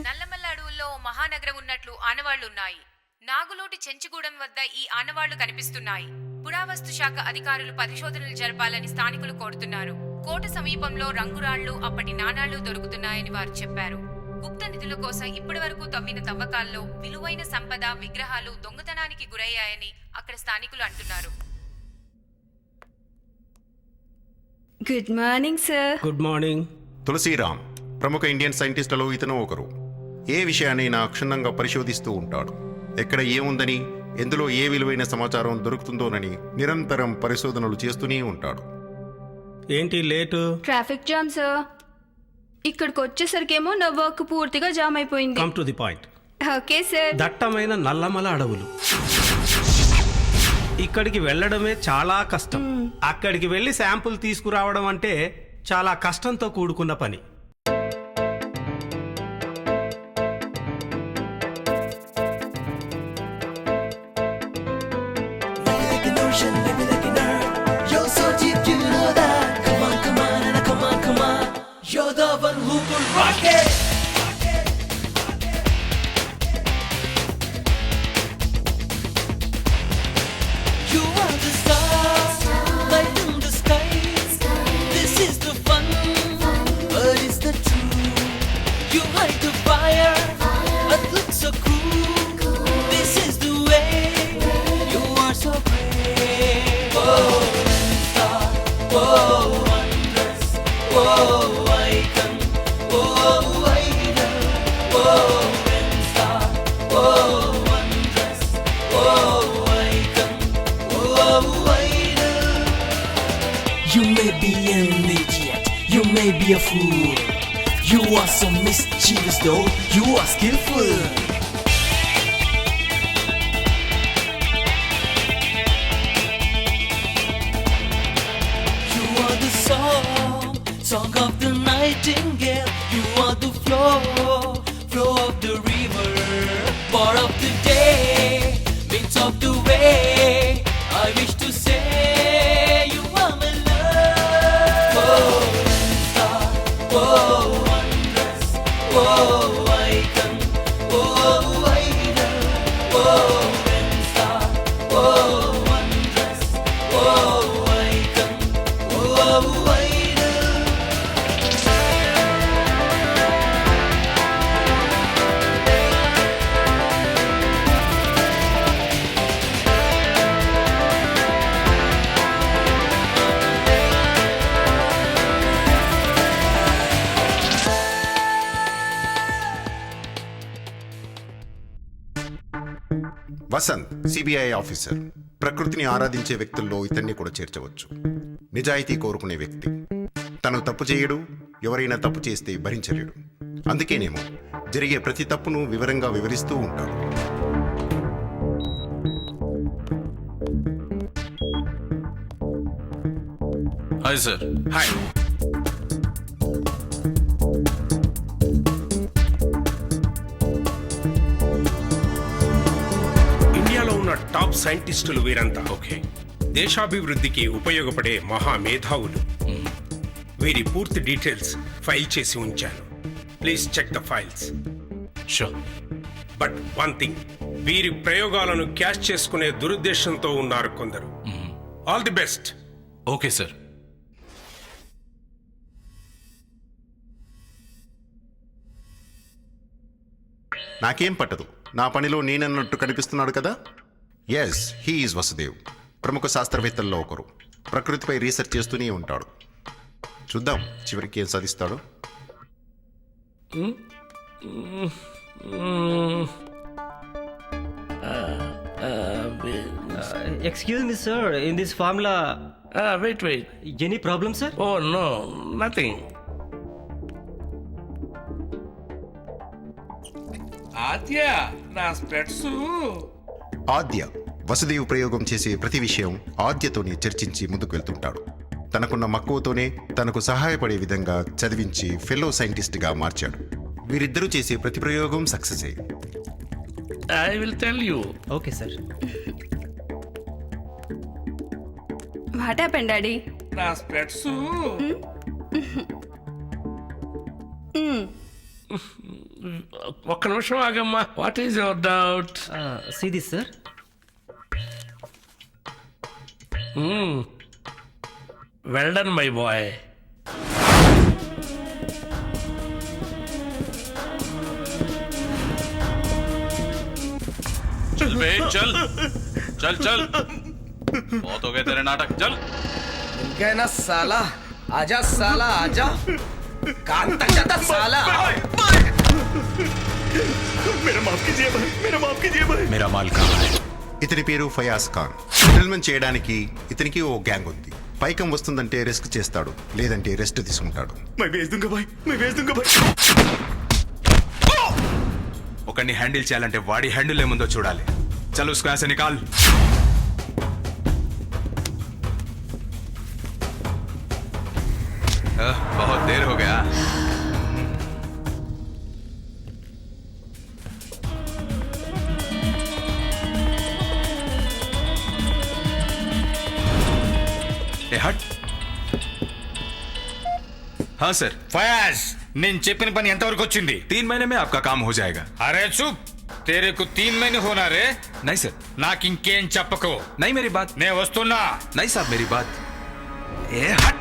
నల్లమల్ల అడవుల్లో మహానగరం ఉన్నట్లు ఆనవాళ్లున్నాయి. నాగులోటి చెంచుగూడెం వద్ద ఈ ఆనవాళ్లు కనిపిస్తున్నాయి. పురావస్తు శాఖ అధికారులు పరిశోధనలు జరపాలని స్థానికులు కోరుతున్నారు. కోట సమీపంలో రంగురాళ్లు, అప్పటి నాణాళ్లు దొరుకుతున్నాయని వారు చెప్పారు. గుప్త నిధుల కోసం ఇప్పటి వరకు తవ్విన తవ్వకాల్లో విలువైన సంపద, విగ్రహాలు దొంగతనానికి గురయ్యాయని అక్కడ స్థానికులు అంటున్నారు. Good morning sir. Good morning. Tulasiram ప్రముఖ ఇండియన్ సైంటిస్టులు ఇతను ఒకరు. ఏ విషయాన్నైనా క్షుణ్ణంగా పరిశోధిస్తూ ఉంటాడు. ఎక్కడ ఏముందని, ఎందులో ఏ విలువైన సమాచారం దొరుకుతుందోనని నిరంతరం పరిశోధనలు చేస్తూనే ఉంటాడు. ఏంటి లేటు? Traffic jam sir. ఇక్కడికి వచ్చేసరికేమో నా వర్క్ పూర్తిగా జామ్ అయిపోయింది. Come to the point. Okay sir. దట్టమైన నల్లమల అడవులు. ఇక్కడికి వెళ్ళడమే చాలా కష్టం. అక్కడికి వెళ్ళి శాంపుల్ తీసుకురావడం అంటే చాలా కష్టంతో కూడుకున్న పని. You may be an idiot, you may be a fool. You are so mischievous though, you are skillful. You are the song of the nightingale. You are the flow of the river. Part of the day, bits of the way. I wish to say you are my love. Oh, star, oh, wondrous, oh, icon, oh, idol, oh, star, oh, wondrous, oh, icon, oh, idol. Vasant CBI officer. ప్రకృతిని ఆరాధించే వ్యక్తుల్లో ఇతన్ని కూడా చేర్చవచ్చు. నిజాయితీ కోరుకునే వ్యక్తి. తను తప్పు చేయడు, ఎవరైనా తప్పు చేస్తే భరించలేడు. అందుకేనేమో జరిగే ప్రతి తప్పును వివరంగా వివరిస్తూ ఉంటాడు. Hi sir. హాయ్. ఇండియాలో ఉన్న టాప్ సైంటిస్టులు వీరంతా. ఓకే. దేశాభివృద్ధికి ఉపయోగపడే మహామేధావులు. వీరి పూర్తి డీటెయిల్స్ ఫైల్ చేసి ఉంచాను. Please check the files. Sure. But one thing, వీరి ప్రయోగాలను క్యాష్ చేసుకునే దురుద్దేశంతో ఉన్నారు కొందరు. All the best. Okay sir. నాకేం పట్టదు, నా పనిలో నేనన్నట్టు కనిపిస్తున్నాడు కదా. Yes, he's Vasudev. ప్రముఖ శాస్త్రవేత్తల్లో ఒకరు. ప్రకృతిపై రీసెర్చ్ చేస్తూనే ఉంటాడు. చూద్దాం చివరికి ఏం సాధిస్తాడో. Excuse me, sir. In this formula, Wait. any problem, sir? Oh, no, nothing. ఆద్య, నా స్పెట్స్. ఆద్య వసుదేవ్ ప్రయోగం చేసే ప్రతి విషయం ఆద్యతోనే చర్చించి ముందుకు వెళ్తుంటాడు. తనకున్న మక్కువతోనే తనకు సహాయపడే విధంగా చదివించి ఫెలో సైంటిస్ట్గా మార్చాడు. వీరిద్దరూ చేసే ప్రతి ప్రయోగం success. I will tell you. Okay, sir. What happened daddy? నా స్పెట్స్. ఒక్క నిమిషం ఆగమ్మా. What is your doubt? See this, sir. Well done my boy. चल बे चल. चल चल. बहुत हो गए तेरे नाटक. चल. गए ना साला. आजा साला आजा. कान तक जाता साला. मेरा माल कहाँ है? ఇతని పేరు ఫయాజ్ ఖాన్. సెటిల్మెంట్ చేయడానికి ఇతనికి ఓ గ్యాంగ్ ఉంది. పైకం వస్తుందంటే రిస్క్ చేస్తాడు, లేదంటే రెస్ట్ తీసుకుంటాడు. ఒకరిని హ్యాండిల్ చేయాలంటే వాడి హ్యాండిల్ ఏముందో చూడాలి. చల్ उसको यहाँ से निकाल. बहुत देर हो गया. ए हट. हाँ सर. ఫయాజ్, నేను చెప్పిన పని ఎంతవరకు వచ్చింది? 3 महीने में आपका काम हो जाएगा. అరే చూప్, తేరేకు 3 మहीने होना रे. नहीं सर. నాకు ఇంకేం చెప్పకు. नहीं मेरी बात. నేను వస్తున్నా. नहीं साहब मेरी बात. ए हट.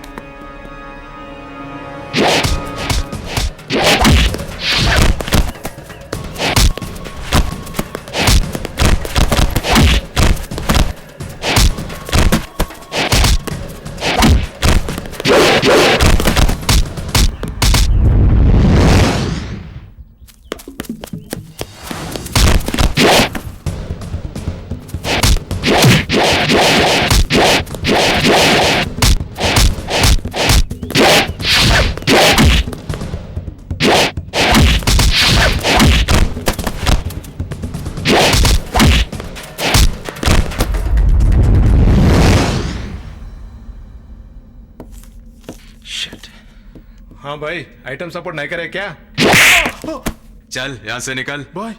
हाँ भाई, आइटम सपोर्ट नहीं करे क्या? चल यहाँ से निकल. Boy.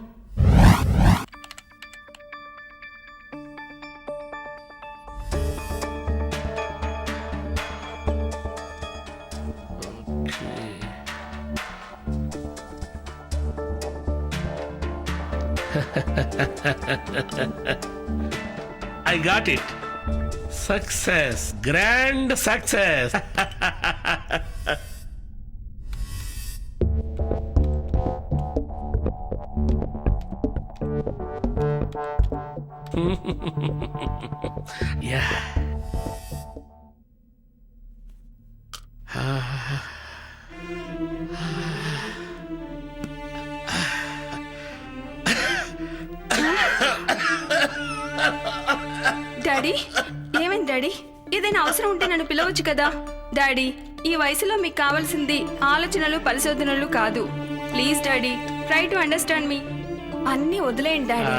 I got it. Success. Grand success. Yeah. Daddy ఏమైంది డాడీ? ఏదైనా అవసరం ఉంటే నన్ను పిలవచ్చు కదా. డాడీ, ఈ వయసులో మీకు కావాల్సింది ఆలోచనలు పరిశోధనలు కాదు. Please daddy, try to understand me. అన్నీ వదిలేయండి డాడీ,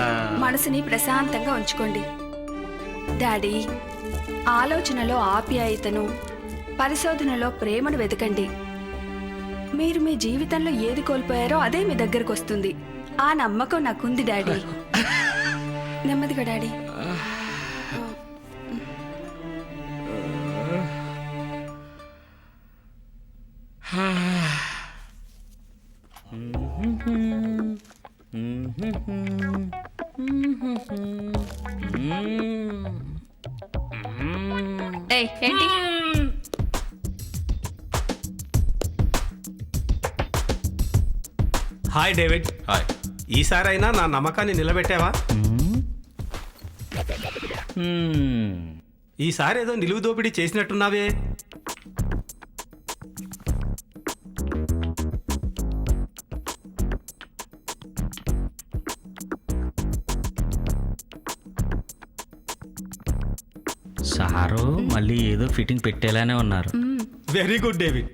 మనసుని ప్రశాంతంగా ఉంచుకోండి. డాడీ, ఆలోచనలో ఆప్యాయతను, పరిశోధనలో ప్రేమను వెతకండి. మీరు మీ జీవితంలో ఏది కోల్పోయారో అదే మీ దగ్గరకు వస్తుంది. ఆ నమ్మకం నాకుంది డాడీ. నెమ్మదిగా డాడీ. ఏయ్, ఏంటి? Hi David. హాయ్. ఈసారైనా నా నమ్మకాన్ని నిలబెట్టావా? ఈసారి ఏదో నిలువు దోపిడీ చేసినట్టున్నావే. సారు మళ్ళీ ఏదో ఫిట్టింగ్ పెట్టేలానే ఉన్నారు. Very good David.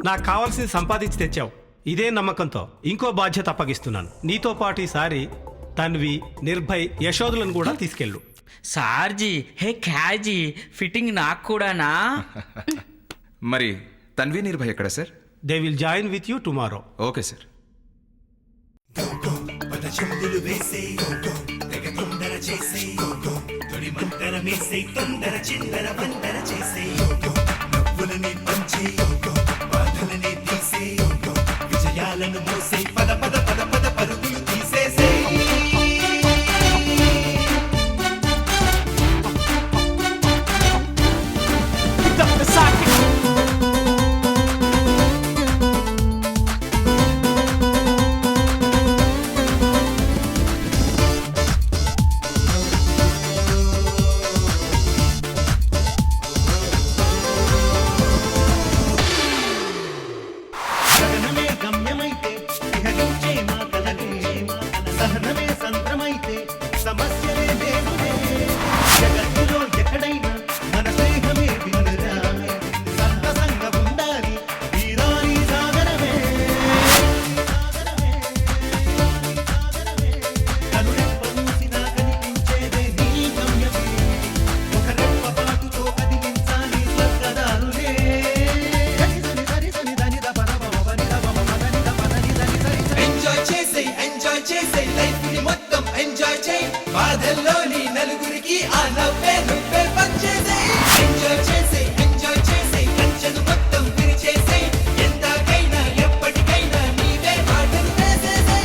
నాకు కావాల్సింది సంపాదించి తెచ్చావు. ఇదే నమ్మకంతో ఇంకో బాధ్యత అప్పగిస్తున్నాను. నీతో పాటు ఈసారి తన్వి, నిర్భయ్, యశోదులను కూడా తీసుకెళ్ళు. సార్జీ, హే క్యాజీ, ఫిట్టింగ్ నాకు కూడానా? మరి తన్వి నిర్భయ్ ఎక్కడ sir? They will join with you tomorrow. Okay sir. విజయాలను మోసే పద పద పద పద పరుగులు తీసేసే. సహనమే గమ్యమైతే విహరించే మాటలనే, సహనమే సంద్రమైతే సమస్యలే దేవుడే. జగత్తులో ఎక్కడైనా మన స్నేహమే వినురా, సంతసంగా ఉండాలి వీరాని సాగరమే. కనురెప్ప మూసినా కనిపించేదే నీ గమ్యమే, ఒక రెప్ప పాటుతో కదిలించాలి స్వర్గదారులే. ఎంజాయ్ చేసే లైఫ్ ని మొత్తం ఎంజాయ్ చేయి. బాధల్లోని నలుగురికి ఆ నవ్వే నువ్వే పంచేసే. ఎంజాయ్ చేసే కంచెను మొత్తం విరిచేసే. ఎంతకైనా ఎప్పటికైనా నీవే మాటలు వేసేసే.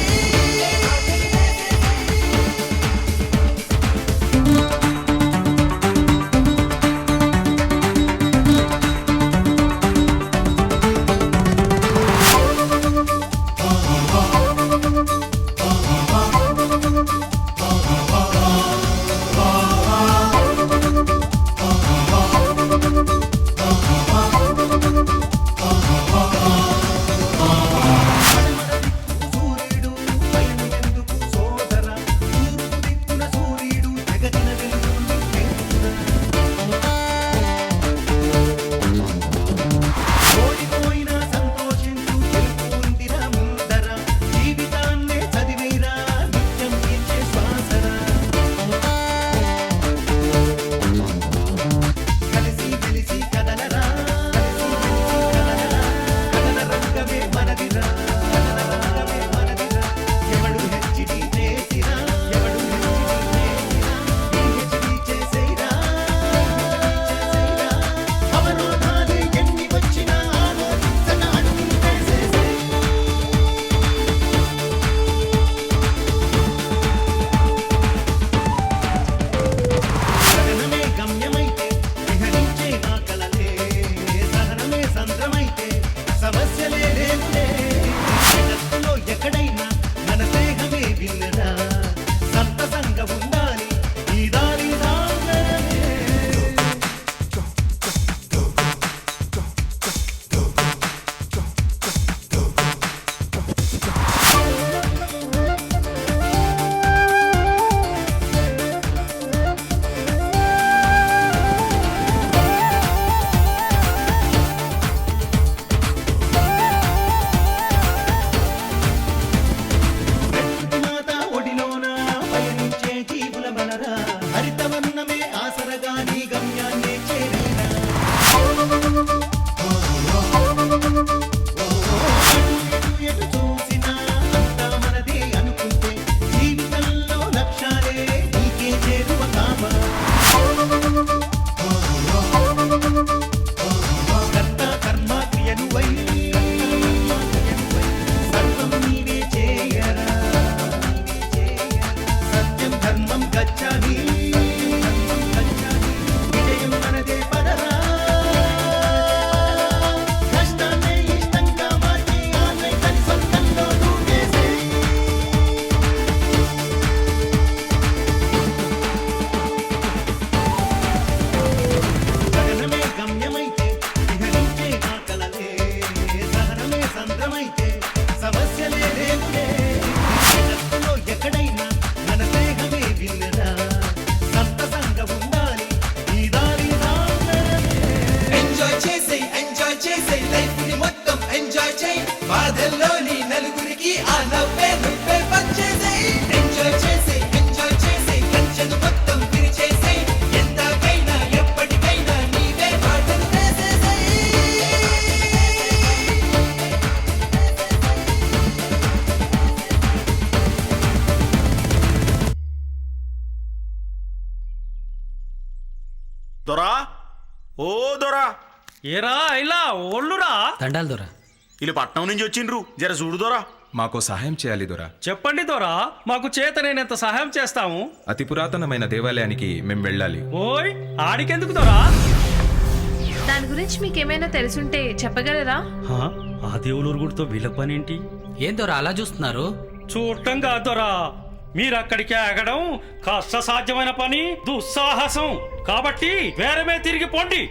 నవ్వే నువ్వే పంచేసేయ్ ఎంజాయ్ చేసేయ్ కంచెను మొత్తం విరిచేసేయ్ ఎంతకైనా ఎప్పటికైనా నీవే బాటలు వేసేసేయ్ దొరా ఓ దొరా ఏరా ఇలా ఒళ్ళురా దండాలు దొర వీళ్ళు పట్నం నుంచి వచ్చిండ్రు జర చూడు దొరా మాకు సహాయం చేయాలి దొరా. చెప్పండి దొరా, మాకు చేతనైనంత సహాయం చేస్తాము. అతి పురాతనమైన దేవాలయానికి మేము వెళ్ళాలి. ఓయ్ ఆడికెందుకు దొరా? దాని గురించి మీకేమైనా తెలుసుంటే చెప్పగలరా? ఆ దేవులూరు గుడితో వీళ్ళ పనేంటి? ఏం దొర అలా చూస్తున్నారు? చూడటం కాదు దొరా, మీరక్కడికి ఆగడం కష్ట సాధ్యమైన పని, దుస్సాహసం. కాబట్టి వేరమే తిరిగి పోండి.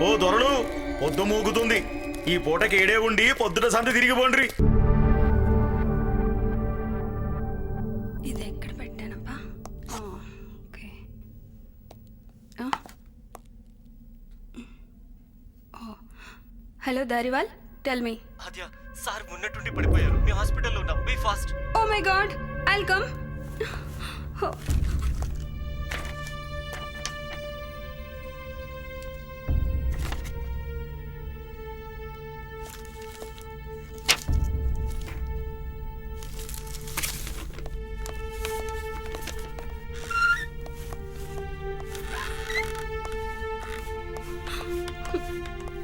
ఓ దొరలు, పొద్దు మూగుతుంది. ఈ పూటకి ఏడే ఉండి పొద్దుట సంత తిరిగి పోండ్రి. ఇది ఎక్కడ పెట్టానబ్బా? Okay. Hello Dhariwal, tell me. Adya sir ఉన్నట్టుండి పడిపోయారు. మీ హాస్పిటల్లో ఉన్నాం. Be fast. Oh my god, I'll come.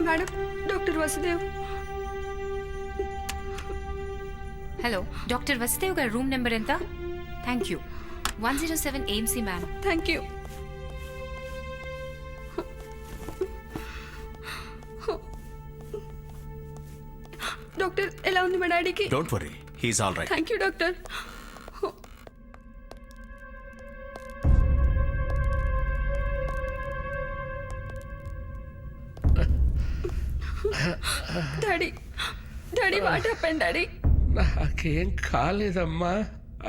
Madam, doctor Vasudev. Hello, doctor Vasudev గారి రూమ్ నెంబర్ ఎంత? Thank you. 107 AMC ma'am. Thank you. Doctor, ఎలా ఉంది మా డాడీకి? Don't worry, he's all right. Thank you doctor. Daddy, daddy, what happened daddy? నాకేం కాలేదమ్మా.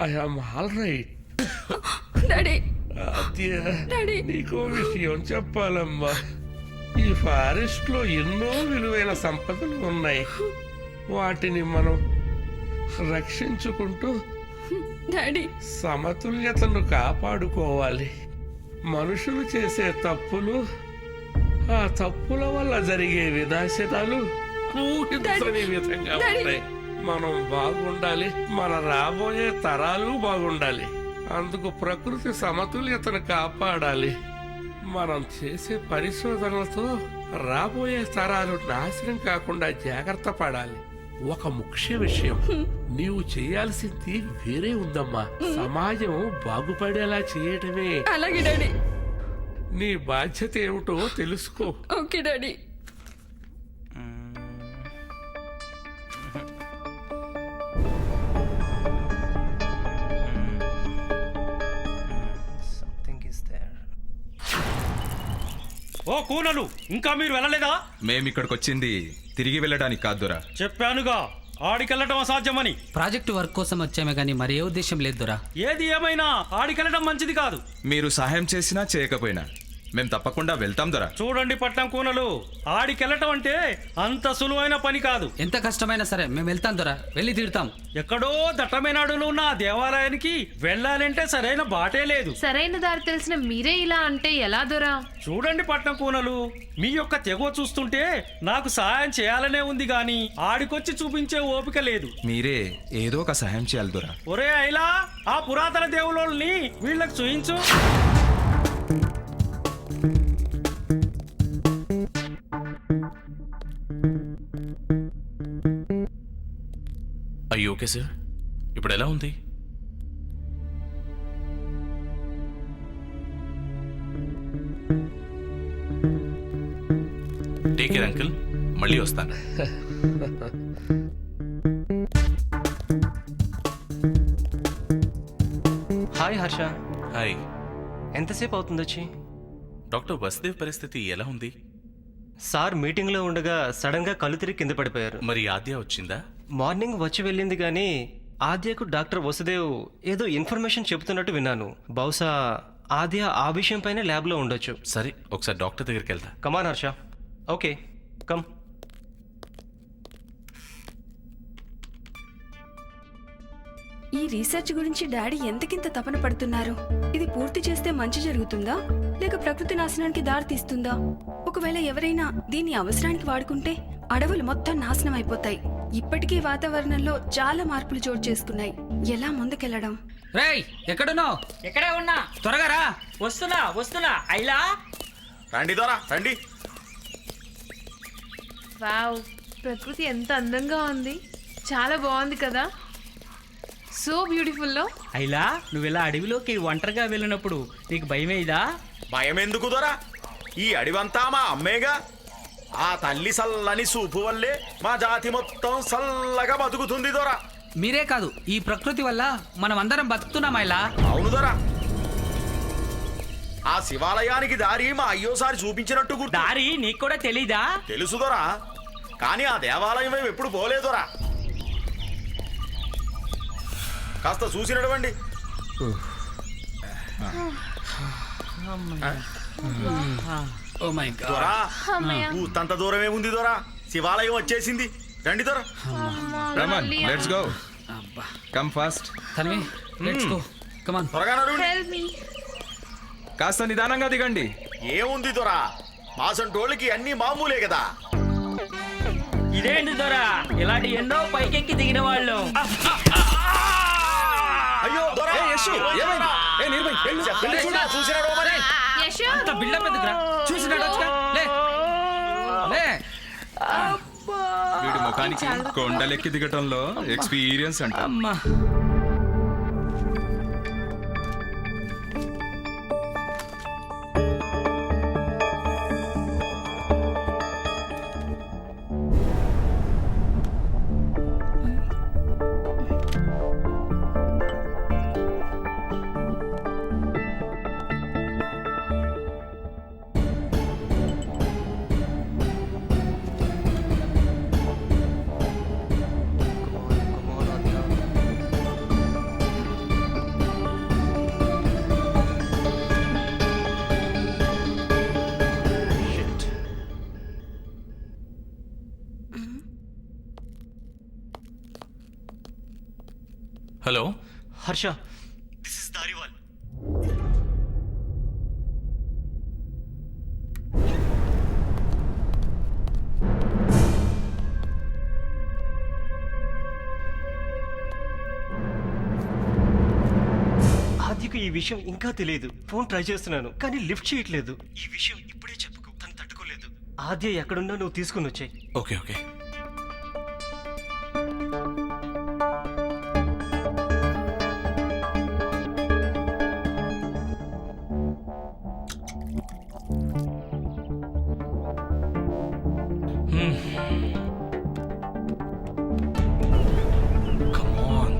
I'm all right. Daddy, daddy, నీకో విషయం చెప్పాలమ్మా. ఈ ఫారెస్ట్ లో ఎన్నో విలువైన సంపదలు ఉన్నాయి. వాటిని మనం రక్షించుకుంటూ డాడీ, సమతుల్యతను కాపాడుకోవాలి. మనుషులు చేసే తప్పులు, ఆ తప్పుల వల్ల జరిగే వినాశనాలు ఊహించని విధంగా ఉంటాయి. మనం బాగుండాలి, మన రాబోయే తరాలు బాగుండాలి. అందుకు ప్రకృతి సమతుల్యతను కాపాడాలి. మనం చేసే పరిశోధనలతో రాబోయే తరాలు నాశనం కాకుండా జాగ్రత్త పడాలి. ఒక ముఖ్య విషయం, నీవు చేయాల్సింది వేరే ఉందమ్మా. సమాజం బాగుపడేలా చేయటమే. అలాగే డాడీ. నీ బాధ్యత ఏమిటో తెలుసుకో. Okay daddy. ఓ కూనలు, ఇంకా మీరు వెళ్ళలేదా? మేమిక్కడికి వచ్చింది తిరిగి వెళ్ళడానికి కాదు దొరా. చెప్పానుగా, ఆడికెళ్ళటం అసాధ్యమని. ప్రాజెక్టు వర్క్ కోసం వచ్చామే గానీ మరి ఏ ఉద్దేశం లేదు దొరా. ఏది ఏమైనా ఆడికెళ్ళటం మంచిది కాదు. మీరు సహాయం చేసినా చేయకపోయినా మేము తప్పకుండా వెళ్తాం దొరా. చూడండి పట్నం కూనలు, ఆడికెళ్ళటం అంటే అంత సులువైన పని కాదు. ఎంత కష్టమైనా సరే మేము వెళ్తాం దొరా, వెళ్ళి తీరుతాం. ఎక్కడో దట్టమైన అడవులు ఉన్న ఆ దేవాలయానికి వెళ్ళాలంటే సరైన బాటే లేదు. సరైన దారి తెలిసిన మీరే ఇలా అంటే ఎలా దొరా? చూడండి పట్నం కూనలు, మీ యొక్క తెగవ చూస్తుంటే నాకు సహాయం చేయాలనే ఉంది గాని ఆడికొచ్చి చూపించే ఓపిక లేదు. మీరే ఏదో ఒక సహాయం చేయాలి దొరా. ఒరే అయిలా, ఆ పురాతన దేవుళ్ళని వీళ్ళకి చూయించు. అయ్యి ఓకే సార్, ఇప్పుడు ఎలా ఉంది? టేక్ కేర్ అంకుల్, మళ్ళీ వస్తాను. హాయ్ హర్ష. హాయ్. ఎంతసేపు అవుతుంది వచ్చి? డాక్టర్ వసుదేవ్ పరిస్థితి ఎలా ఉంది? సార్ మీటింగ్లో ఉండగా సడన్గా కళ్ళు తిరిగి కింద పడిపోయారు. మరి ఆద్య వచ్చిందా? మార్నింగ్ వచ్చి వెళ్ళింది కానీ ఆద్యకు డాక్టర్ వసుదేవ్ ఏదో ఇన్ఫర్మేషన్ చెబుతున్నట్టు విన్నాను. బహుశా ఆద్య ఆ విషయం పైన ల్యాబ్లో ఉండొచ్చు. సరే, ఒకసారి డాక్టర్ దగ్గరికి వెళ్తా. కమాన్ హర్ష. Okay, come. ఈ రీసెర్చ్ గురించి డాడీ ఎంతకింత తపన పడుతున్నారు? ఇది పూర్తి చేస్తే మంచి జరుగుతుందా లేక ప్రకృతి నాశనానికి దారి తీస్తుందా? ఒకవేళ ఎవరైనా దీన్ని అవసరానికి వాడుకుంటే అడవులు మొత్తం నాశనం అయిపోతాయి. ఇప్పటికే వాతావరణంలో చాలా మార్పులు చోటు చేసుకున్నాయి. ఎలా ముందుకెళ్లడం? రేయ్ ఎక్కడున్నావు? ఎక్కడే ఉన్నా, త్వరగా రా. వస్తున్నా అయిలా. రండి దొరా రండి. వావ్, ప్రకృతి ఎంత అందంగా ఉంది. చాలా బాగుంది కదా, సో బ్యూటిఫుల్ లో. అయిలా, నువ్వు ఇలా అడవిలోకి ఒంటరిగా వెళ్ళినప్పుడు నీకు భయమేదా? భయం ఎందుకు దొరా? ఈ అడివంతా మా అమ్మేగా. ఆ తల్లి సల్లని సూపు వల్లే మా జాతి మొత్తం సల్లగా బతుకుతుంది దొరా. మీరే కాదు, ఈ ప్రకృతి వల్ల మనం అందరం బతుకుతున్నాం ఇలా. అవును దొరా. ఆ శివాలయానికి దారి మా అయ్యోసారి చూపించినట్టు గుర్తు. దారి నీకు కూడా తెలీదా? తెలుసు దొరా, కానీ ఆ దేవాలయం వైపు ఎప్పుడు పోలేదురా. కాస్త చూసి నడవండి. Oh my god. దొరా, ఊతంత దూరమే ఉంది దొరా. శివాలయం వచ్చేసింది. రండి దొరా. Raman, let's go. Come fast. Tanvi, let's go. Come on. త్వరగా నడవండి. Help me. కాస్త నిదానంగా దిగండి. ఏముంది దొరా, మాసంటోళ్ళకి అన్ని మామూలే కదా. ఇదేంటి దొరా, ఇలాంటి ఎన్నో పైకెక్కి దిగిన వాళ్ళు. అయ్యో దొరా, యశు, ఏమైంది? నిర్భయ్, వెళ్ళు. చెప్పండి చూడా, చూసి నడవమని. యశు, అంత బిల్డప్ ఎందుకురా? చూసి నడవచ్చుగా. లే లే. వీడి ముఖానికి కొండలెక్కి దిగటంలో ఎక్స్పీరియన్స్ అంట. అమ్మా. హలో హర్ష, ఆద్యకు ఈ విషయం ఇంకా తెలియదు. ఫోన్ ట్రై చేస్తున్నాను కానీ లిఫ్ట్ చేయట్లేదు. ఈ విషయం ఇప్పుడే చెప్పుకో, తను తట్టుకోలేదు. ఆద్య ఎక్కడున్నా నువ్వు తీసుకుని వచ్చాయి. Okay okay. Come on.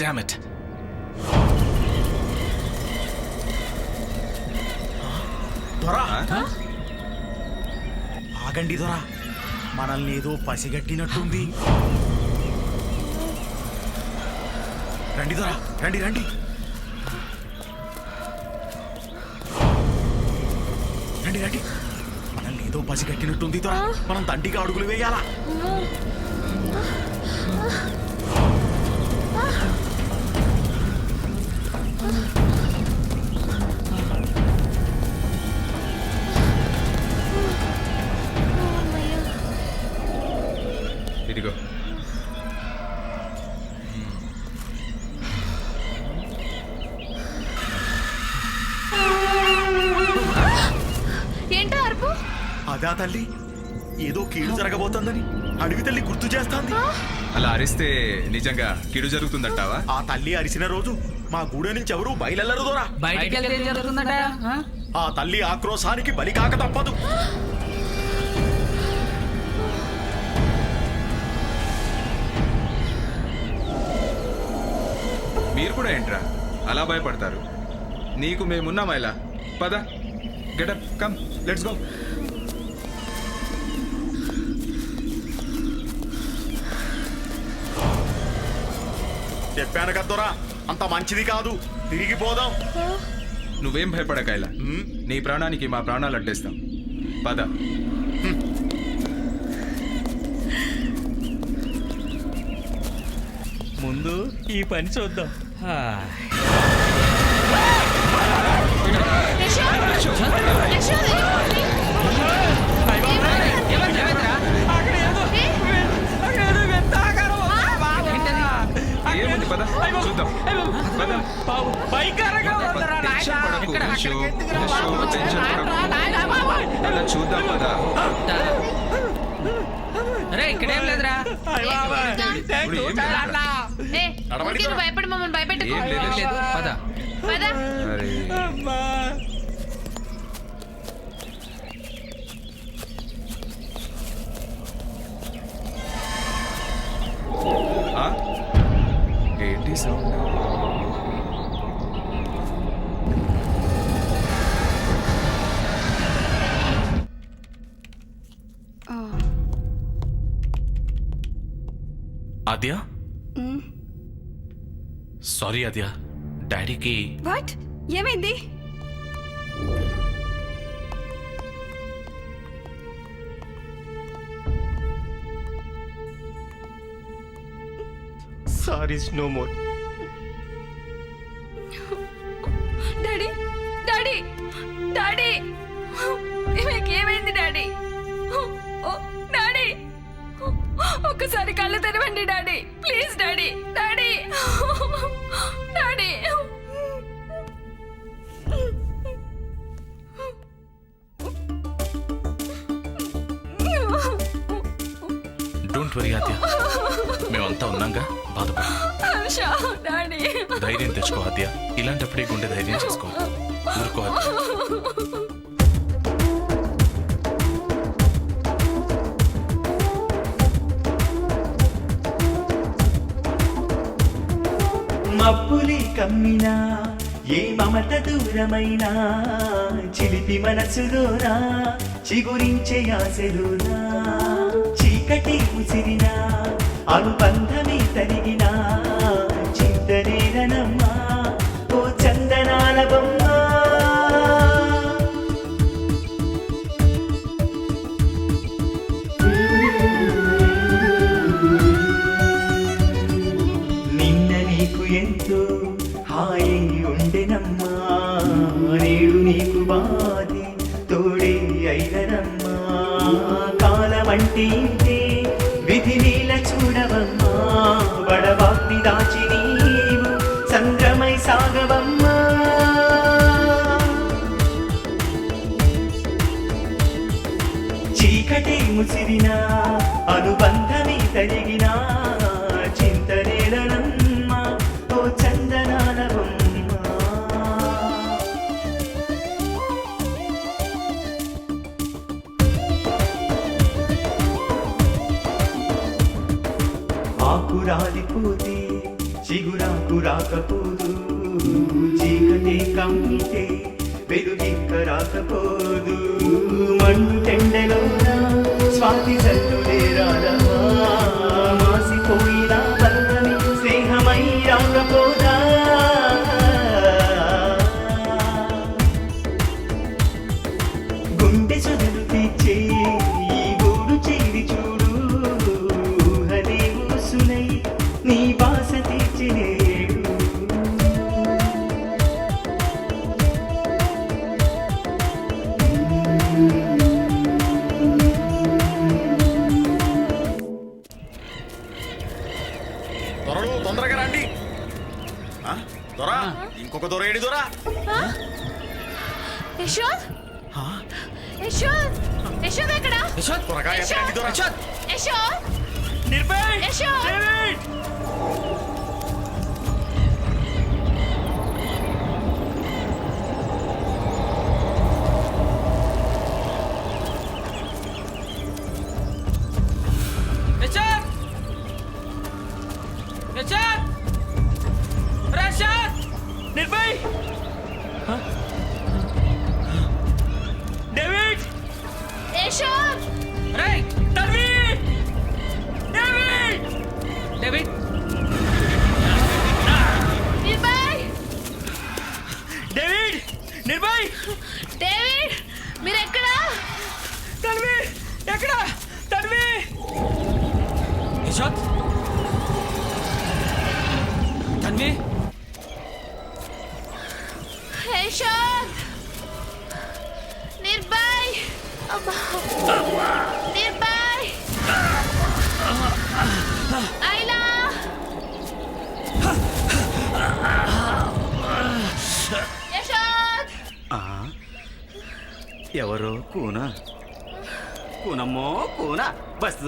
Damn it. దొరా, ఆగండి దొరా, మనల్ని ఏదో పసిగట్టినట్టుంది. రండి దొరా, రండి రండి రండి రండి. మనల్ని ఏదో పసిగట్టినట్టుంది దొరా. మనం తండ్రికి అడుగులు వేయాలా? ఇదిగో. ఏంటో అరుపు? అదా తల్లి, ఏదో కీడు జరగబోతుందని అడవి తల్లి గుర్తు చేస్తాంది. అలా అరిస్తే నిజంగా కిడు జరుగుతుందంటావా? ఆ తల్లి అరిసిన రోజు మా గూడె నుంచి ఎవరు బయలెల్లరు దొరా. బయటికి వెళ్తే ఏం జరుగుతుందట? ఆ తల్లి ఆక్రోశానికి బలి కాక తప్పదు. మీరు కూడా ఏంట్రా అలా భయపడతారు? నీకు మేమున్నామా ఇలా? పద, గెటప్, కమ్, లెట్స్ గో. చెప్పాను కదా దొరా, అంత మంచిది కాదు, తిరిగిపోదాం. నువ్వేం భయపడకాయలా, నీ ప్రాణానికి మా ప్రాణాలు అడ్డేస్తాం. పద. ముందు ఈ పని చూద్దాం. ఏముంది, పద చూద్దాం. పద. టెన్షన్ పడకు యశో, యశో, టెన్షన్ పడకు. పద చూద్దాం, పద. ఇక్కడేం లేదురా. ఇప్పుడు ఏం లేదు. భయపడి మమ్మల్ని భయపెట్టకు. ఏం లేదు. పద. అరే ఆ? ఏంటి సౌండ్? ఆద్య, సారీ ఆద్య, డాడీకి వాట్ ఏమైంది? Sorry's no more. Daddy daddy daddy మీకేమైంది డాడీ? డాడీ ఒక్కసారి కళ్ళు తెరవండి daddy, please daddy. Daddy daddy don't worry Adya, మేమంతా ఉన్నాగా, బాధపడ. డాడీ ధైర్యం తెచ్చుకో ఆద్య, ఇలాంటప్పుడే గుండె ధైర్యం చేసుకో. ఊరుకో ఆద్య. మబ్బులి కమ్మినా ఏ మమత దూరమైనా చిలిపి మనసులోనా చిగురించే ఆశలోనా చీకటి ముసిరినా అనుబంధమే తరిగినా చింతనేనమ్మా ఓ చందనాల బొమ్మ. నిన్న నీకు ఎంతో హాయి ఉండెనమ్మా, నేడు నీకు బాధి తోడే అయిననమ్మా. కాలమంటే విధి నీల చూడవమ్మా, బడవాగ్ని దాచి నీవు సంద్రమై సాగవమ్మా. చీకటి ముసిరినా అనుబంధమే తరిగినా చింతనేలనమ్మా ఓ చందనాలవమ్మా. ఆకు రాలిపోతే చిగురాకు రాకపోదు, చీకటి కమ్మితే వెలుగింక రాకపోదు. మండు టెండలోన స్వాతి సత్తులే రాలవా, మాసిపోయిన బంధమే స్నేహమై రాకపోదా. గుండె చదులు తీర్చే ఈ గూడు చేరి చూడు, హలే ఊసులై నీ బాస తీర్చినేడు. దొరలు తొందరగా రండి. దొరా, ఇంకొక దొర ఏడి దొరా. యశోద్ యశోద్ యశోద్ ఎక్కడ? త్వరగా ఎత్తకండి దొరా. యశోద్ Nirbhay, యశోద్ David! Nirbhay, David, యశోద్ Tanvi, David, David Nirbhay ఐలా యశోద్ ఎవరు కూనా కూనమ్మో కూన బస్తు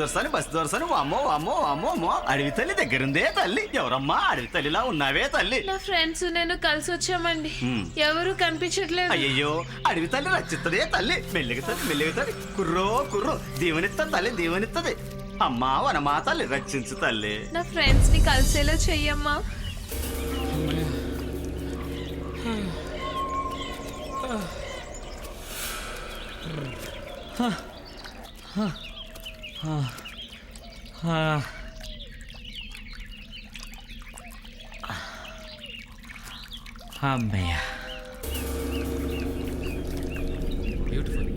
దొరసాని వామ్మో వామ్మో వామ్మో అమ్మో అడవి తల్లి దగ్గరుందే తల్లి ఎవరమ్మా అడవి తల్లిలా ఉన్నావే తల్లి నా ఫ్రెండ్స్ నేను కలిసి వచ్చామండి ఎవరు కనిపించట్లేదు అయ్యయ్యో అడవి తల్లి రచిత్తదే తల్లి మెల్లిగ తల్లి కుర్రో కుర్రో దీవెనిత్త తల్లి దీవెనిత్తది అమ్మా వనమా తల్లి రక్షించు తల్లి నా ఫ్రెండ్స్ ని కలిసేలా చెయ్యమ్మా అమ్మయ్య బ్యూటిఫుల్.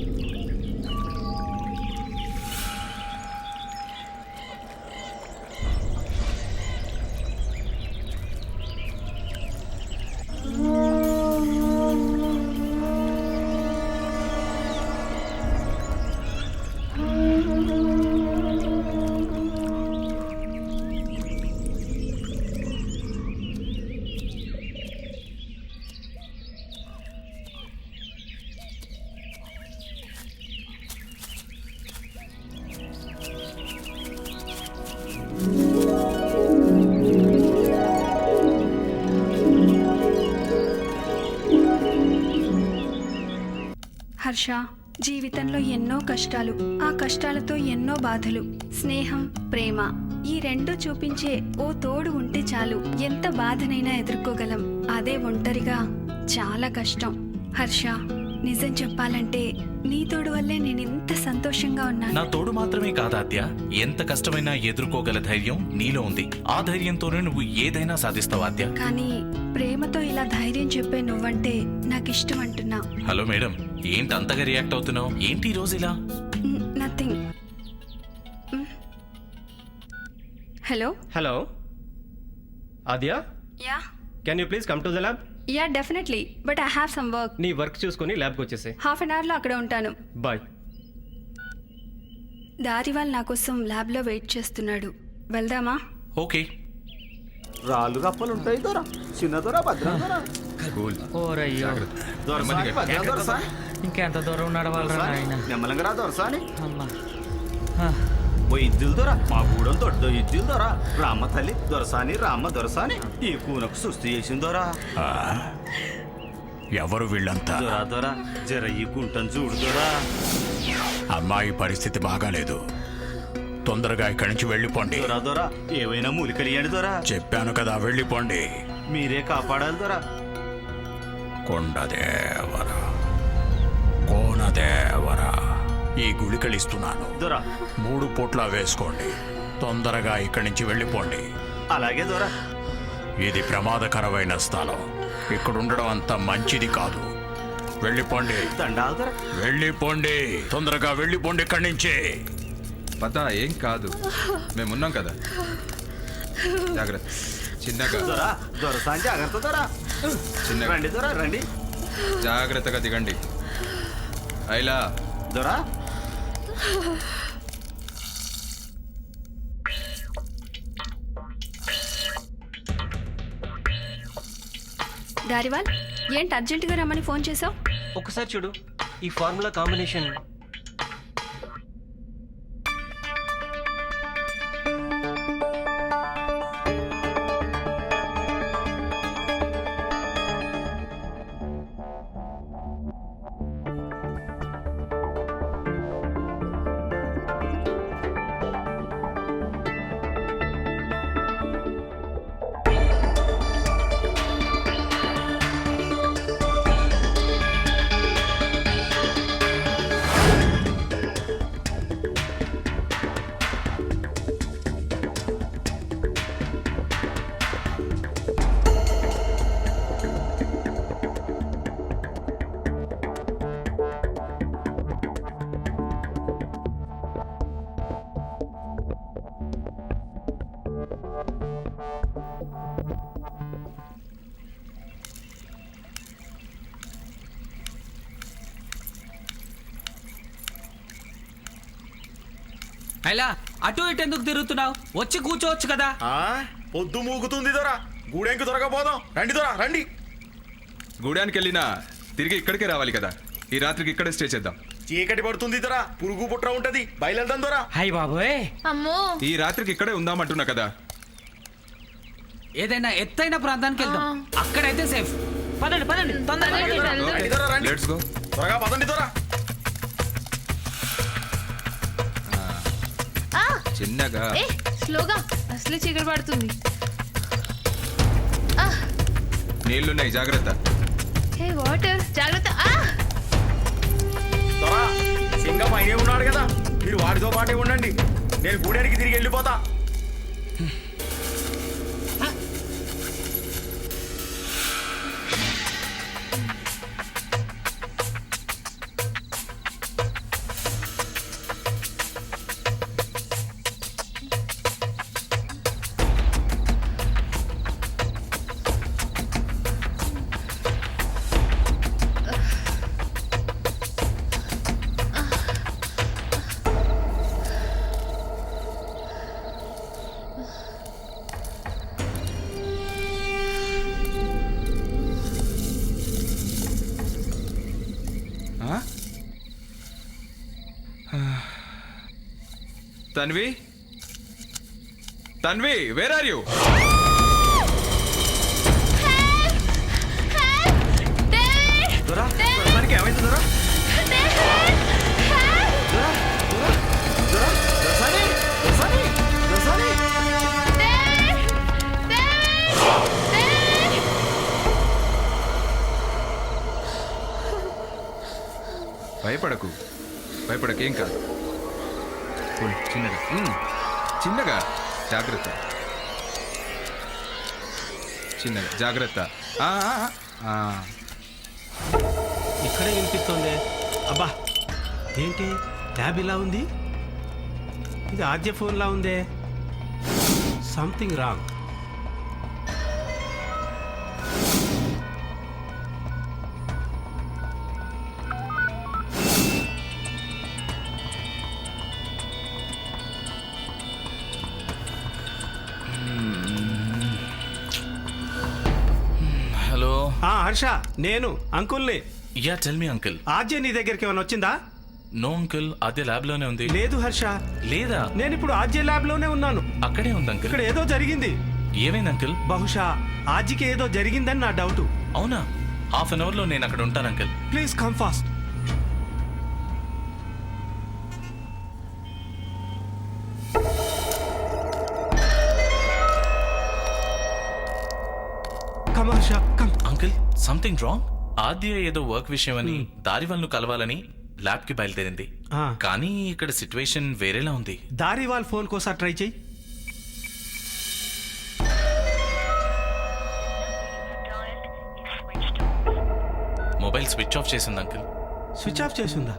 హర్ష, జీవితంలో ఎన్నో కష్టాలు, ఆ కష్టాలతో ఎన్నో బాధలు, స్నేహం, ప్రేమ ఈ రెండు చూపించే ఓ తోడు ఉంటే చాలు ఎంత బాధనైనా ఎదుర్కోగలం. అదే ఒంటరిగా చాలా కష్టం. హర్ష, నిజం చెప్పాలంటే నీ తోడు వల్లే నేను ఇంత సంతోషంగా ఉన్నాను. నా తోడు మాత్రమే కాదాద్య, ఎంత కష్టమైనా ఎదుర్కోగల ధైర్యం నీలో ఉంది. ఆ ధైర్యంతోనే నువ్వు ఏదైనా సాధిస్తావు ఆద్య. కానీ ప్రేమతో ఇలా ధైర్యం చెప్పే నువ్వంటే నాకు ఇష్టం అంటున్నా. హలో మేడం, ఏంటి అంతగా రియాక్ట్ అవుతున్నావు? ఏంటి ఈ రోజు ఇలా? Nothing. Hello hello Aadya, yeah can you please come to the lab? Yeah definitely, but I have some work. నీ వర్క్ చూసుకొని ల్యాబ్కి వచ్చేసే. హాఫ్ అన్ అవర్లో అక్కడ ఉంటాను. బాయ్. దారివాల్ నా కోసం ల్యాబ్లో వెయిట్ చేస్తున్నాడు. వెళ్దామా? ఓకే. రాళ్ళు రప్పలు ఉంటాయి దొర, చిన్న దొర, భద్ర దొర. ఓరయ్యో, దొరసాని, భద్ర దొరసాని. ఇంకెంత దూరం నడవాలరా నాయన? నెమ్మలంగా రా దొరసాని. అమ్మా ఓ ఇద్దులు దొర, మా గూడెం దొడ్డో ఇద్దులు దొర. రామ్మ తల్లి దొరసాని, రామ్మ దొరసాని. ఈ కూనకు సుస్థి చేసింది దొర. ఎవరు వీళ్ళంతా? దొర దొర, జర ఈ గుంటను చూడు దొర. అమ్మాయి పరిస్థితి బాగాలేదు, తొందరగా ఇక్కడి నుంచి వెళ్ళిపోండి. దొర దొర, ఏవైనా మూలికలియండి దొర. చెప్పాను కదా, వెళ్ళిపోండి. మీరే కాపాడాలి దొర. కొండదేవర, కోనదేవర, ఈ గుళికలిస్తున్నాను దొర. 3 పూట్ల వేసుకోండి. తొందరగా ఇక్కడి నుంచి వెళ్ళిపోండి. అలాగే దొర. ఇది ప్రమాదకరమైన స్థలం, ఇక్కడ ఉండడం అంత మంచిది కాదు. వెళ్ళిపోండి. దండాలు దొర. వెళ్ళిపోండి, తొందరగా వెళ్ళిపోండి ఇక్కడి నుంచి. పద, ఏం కాదు, మేమున్నాం కదా. జాగ్రత్త, చిన్నగా. దొర, దొరసాని జాగ్రత్త దొర. చిన్నగా రండి దొర, రండి. జాగ్రత్తగా దిగండి. ఐలా దొర. దారివాల్, ఏంటి అర్జెంటుగా రమ్మని ఫోన్ చేసావు? ఒకసారి చూడు, ఈ ఫార్ములా కాంబినేషన్. అయిలా అటు ఇటు ఎందుకు తిరుగుతున్నావు? వచ్చి కూర్చోవచ్చు కదా. పొద్దు మూగుతుంది దొరా, గూడెంకి దొరకపోదాం. రండి దొరా రండి. గూడానికి వెళ్ళినా తిరిగి ఇక్కడికే రావాలి కదా. ఈ రాత్రికి ఇక్కడే స్టే చేద్దాం. చీకటి పడుతుంది దొరా, పురుగు పుట్ర ఉంటది. బయలుదేరదాం దొరా. హాయ్ బాబోయ్. అమ్మో, ఈ రాత్రికి ఇక్కడే ఉందామంటున్నా కదా. ఏదైనా ఎత్తైన ప్రాంతానికి వెళ్దాం, అక్కడైతే సేఫ్. పదండి పదండి తొందరగా. రండి దొరా రండి. Let's go. త్వరగా పదండి దొరా. చిన్నగా స్లోగా, అసలే చీకటి పడుతుంది. నీళ్లున్నాయి, జాగ్రత్త. హే వాటర్, జాగ్రత్త. దొరా, సింగం అయినే ఉన్నాడు కదా, మీరు వాడితో పాటే ఉండండి. నేను గూడెనికి తిరిగి వెళ్ళిపోతా. Tanvi, Tanvi, where are you? మనకి ఏమైంది దొరా? భయపడకు, భయపడకు, ఏం కాదు. చిన్నగా చిన్నగా, జాగ్రత్త. చిన్నగా జాగ్రత్త. ఇక్కడే వినిపిస్తోంది. అబ్బా, ఏంటి ట్యాబ్ ఇలా ఉంది? ఇది ఆద్య ఫోన్లా ఉందే. Something wrong. హలో. హర్ష, నేను అంకుల్ని. Yeah tell me uncle. Adya నీ దగ్గరికి ఏమైనా వచ్చిందా? నో అంకుల్, ఆద్య ల్యాబ్ లోనే ఉంది. లేదు హర్ష. లేదా? నేను ఇప్పుడు ఆద్య ల్యాబ్ లోనే ఉన్నాను. అక్కడే ఉంది అంకుల్. ఇక్కడ ఏదో జరిగింది. ఏమైంది అంకుల్? బహుశా ఆద్యకి ఏదో జరిగిందని నా డౌట్. అవునా? హాఫ్ అన్ అవర్ లో నేను అక్కడ ఉంటాను uncle. Please come fast. Come Harsha, come. Uncle, something wrong. Adya ఏదో వర్క్ విషయమని దారి వాళ్ళను కలవాలని ల్యాబ్ కి బయలుదేరింది. కానీ ఇక్కడ సిచ్యువేషన్ వేరేలా ఉంది. దారి వాళ్ళ ఫోన్ కోసం ట్రై చేయి. మొబైల్ స్విచ్ ఆఫ్ చేసింది అంకుల్. స్విచ్ ఆఫ్ చేసిందా?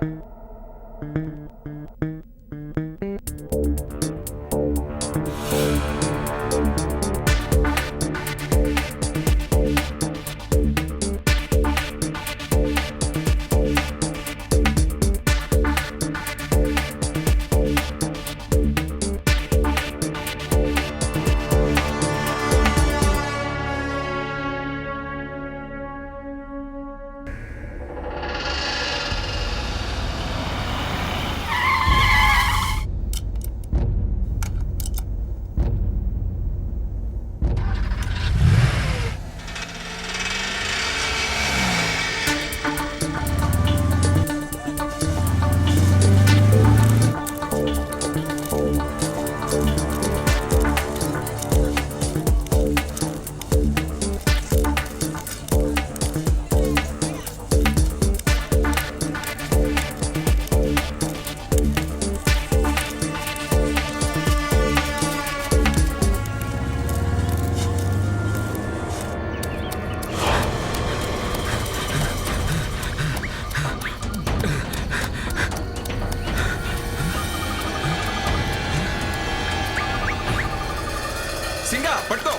పట్టుకో.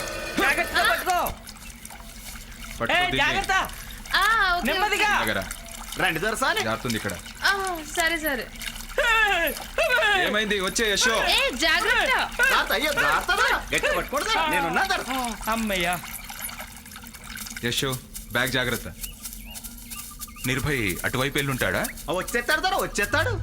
జాగ్రత్త. నెమ్మదిగా రండి దొరసాని. జారుతుంది ఇక్కడ. సరే సరే. ఏమైంది వచ్చే యశో ఏ జాగ్రత్త. గట్టి పట్టుకోండి సార్ నేనున్నా సార్. అమ్మయ్యా. యశో బ్యాగ్ జాగ్రత్త. నిర్భయ్ అటువైపు వెళ్ళుంటాడా? వచ్చేస్తాడు సార్ వచ్చేస్తాడు.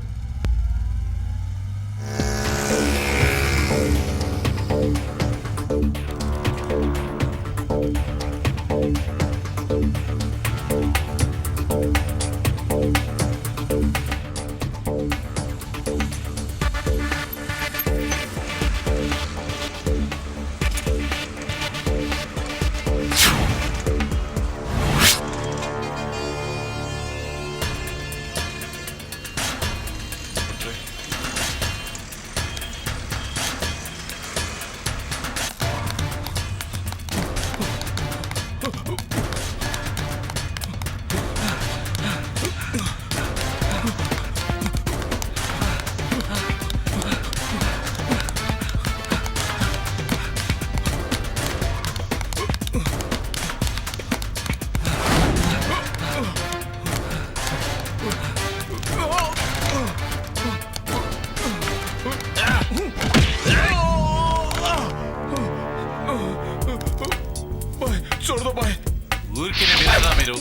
ఊరికి వెళ్ళరా మీరు?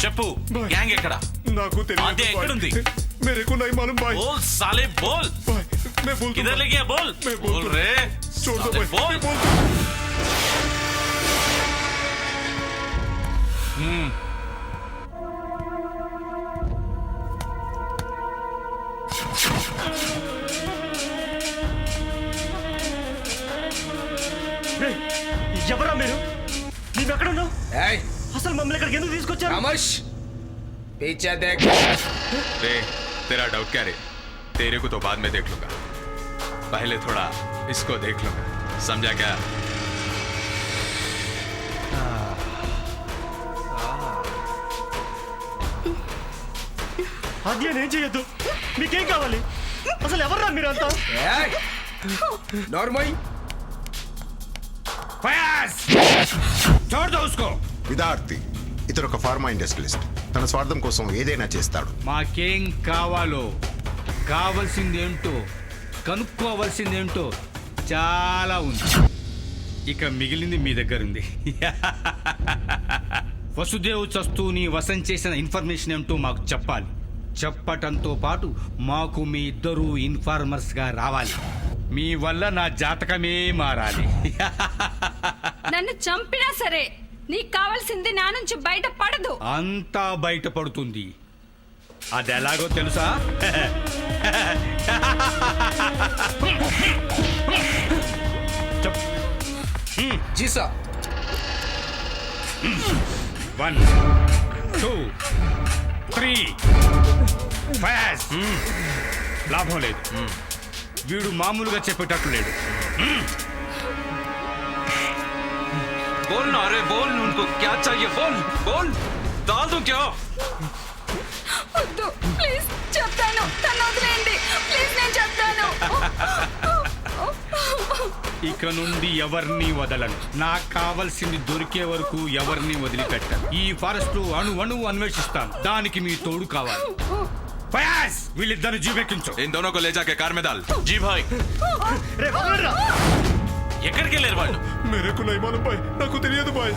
చెప్పు, గ్యాంగ్ ఎక్కడ? నాకు ఆద్య ఎక్కడుంది? मेरे को नहीं मालूम भाई. बोल साले बोल. मैं बोल किधर ले गया बोल? बोल रे. छोड़ दो भाई. बोल. ఎవరా మీరు? నువ్వెక్కడున్నావు? అసలు మమ్మల్ని ఇక్కడికి ఎందుకు తీసుకొచ్చారు? पीछे देख. रे तेरा डाउट क्या रे? तेरे को तो बाद में देख लूंगा, पहले थोड़ा इसको देख लूंगा, समझा क्या? అది నేను చేయొద్దు. మీకేం కావాలి? అసలు ఎవర్రా మీరంతా? नॉर्मल. फयाज छोड़ दो उसको. విదార్తి ఇతను ఒక ఫార్మా ఇండస్ట్రియలిస్ట్. తన స్వార్థం కోసం ఏదైనా చేస్తాడు. మాకేం కావాలో కావాల్సిందేంటో కనుక్కోవాల్సిందేంటో చాలా ఉంది. ఇక మిగిలింది మీ దగ్గర ఉంది. వసుదేవ్ చస్తూ నీ వశం చేసిన ఇన్ఫర్మేషన్ ఏంటో మాకు చెప్పాలి. చెప్పటంతో పాటు మాకు మీ ఇద్దరు ఇన్ఫార్మర్స్ గా రావాలి. మీ వల్ల నా జాతకమే మారాలి. నన్ను చంపినా సరే నీకు కావాల్సింది నా నుంచి బయట పడదు. అంతా బయటపడుతుంది. అది ఎలాగో తెలుసా? జీసా 1 2 3 ఫయాజ్. లాభం లేదు. వీడు మామూలుగా చెప్పేటట్టు లేడు. बोल ना अरे बोल, उनको क्या चाहिए? बोल बोल, डाल दूं क्या? వద్దు ప్లీజ్ చెప్తాను. తను వదిలేయండి ప్లీజ్, నేను చెప్తాను. ఇక నుండి ఎవరిని వదలను. నాకు కావలసింది దొరికే వరకు ఎవరిని వదిలిపెట్టను. ఈ ఫారెస్ట్ అణు అణువు అన్వేషిస్తాను. దానికి మీ తోడు కావాలి. ఫయాజ్ వీళ్ళిద్దరు జీవెక్కించు. इन दोनों को ले जाके कार में डाल. जी भाई. ఎక్కడికి వెళ్ళారు వాళ్ళు? मेरे को नहीं मालूम भाई. నాకు తెలియదు భాయ్.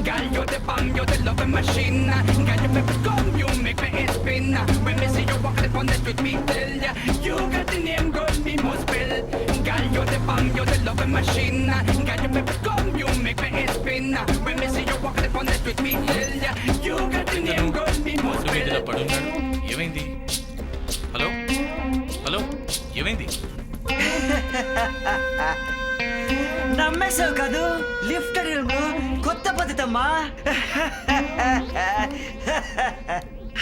Gallo de bang, yo te love machine. Gallo me come, you make me spin. When me see you walking on the street, me tell ya, you got the name, girl, me must spell. Gallo de bang, yo te love machine. Gallo me come, you make me spin. When me see you walking on the street, me tell ya, you got the name, girl, me must వీధిలో spell. పడున్నాడు. ఏమైంది? Hello hello, ఏమైంది? నమ్మేశావు కాదు? Lift అడిగినప్పుడు కొత్త పద్ధతమ్మా.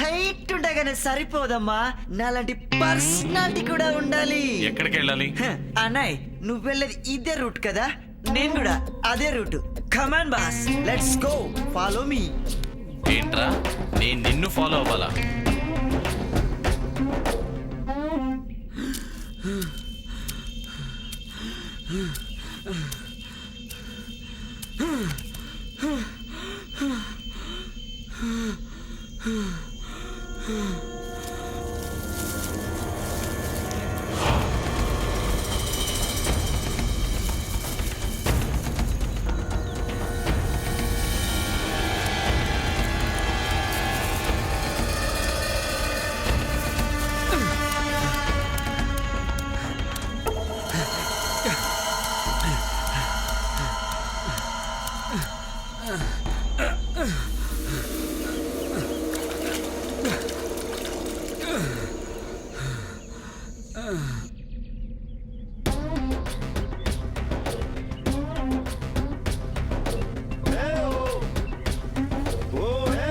Height ఉండగానే సరిపోదమ్మా, నాలాంటి personality కూడా ఉండాలి. ఎక్కడికి వెళ్ళాలి? అన్నయ్ నువ్వు వెళ్ళేది ఇదే రూట్ కదా, నేను కూడా అదే route. Come on boss, let's go, follow me. ఏంట్రా, నేను నిన్ను ఫాలో అవ్వాలా?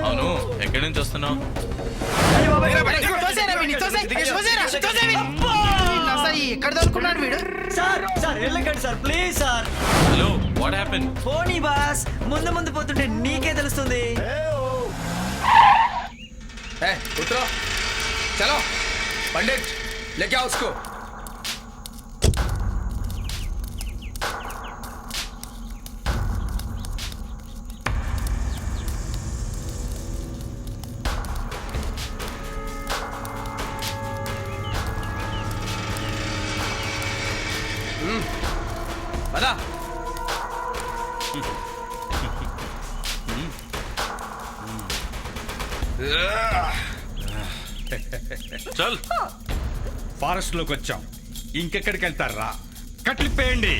అవును, ఎక్కడి నుంచి వస్తున్నావు? ఎక్కడ దొరుకున్నాడు వీడు? సార్ సార్ వెళ్ళకండి sir, please sir. Hello, what happen? పోనీ బాస్, ముందు ముందు పోతుంటే నీకే తెలుస్తుంది. उतरो, चलो पंडित लेके आओ उसको. बता. చల్, ఫారెస్ట్ లోకి వచ్చాం, ఇంకెక్కడికి వెళ్తారా? కట్లిప్పేయండి.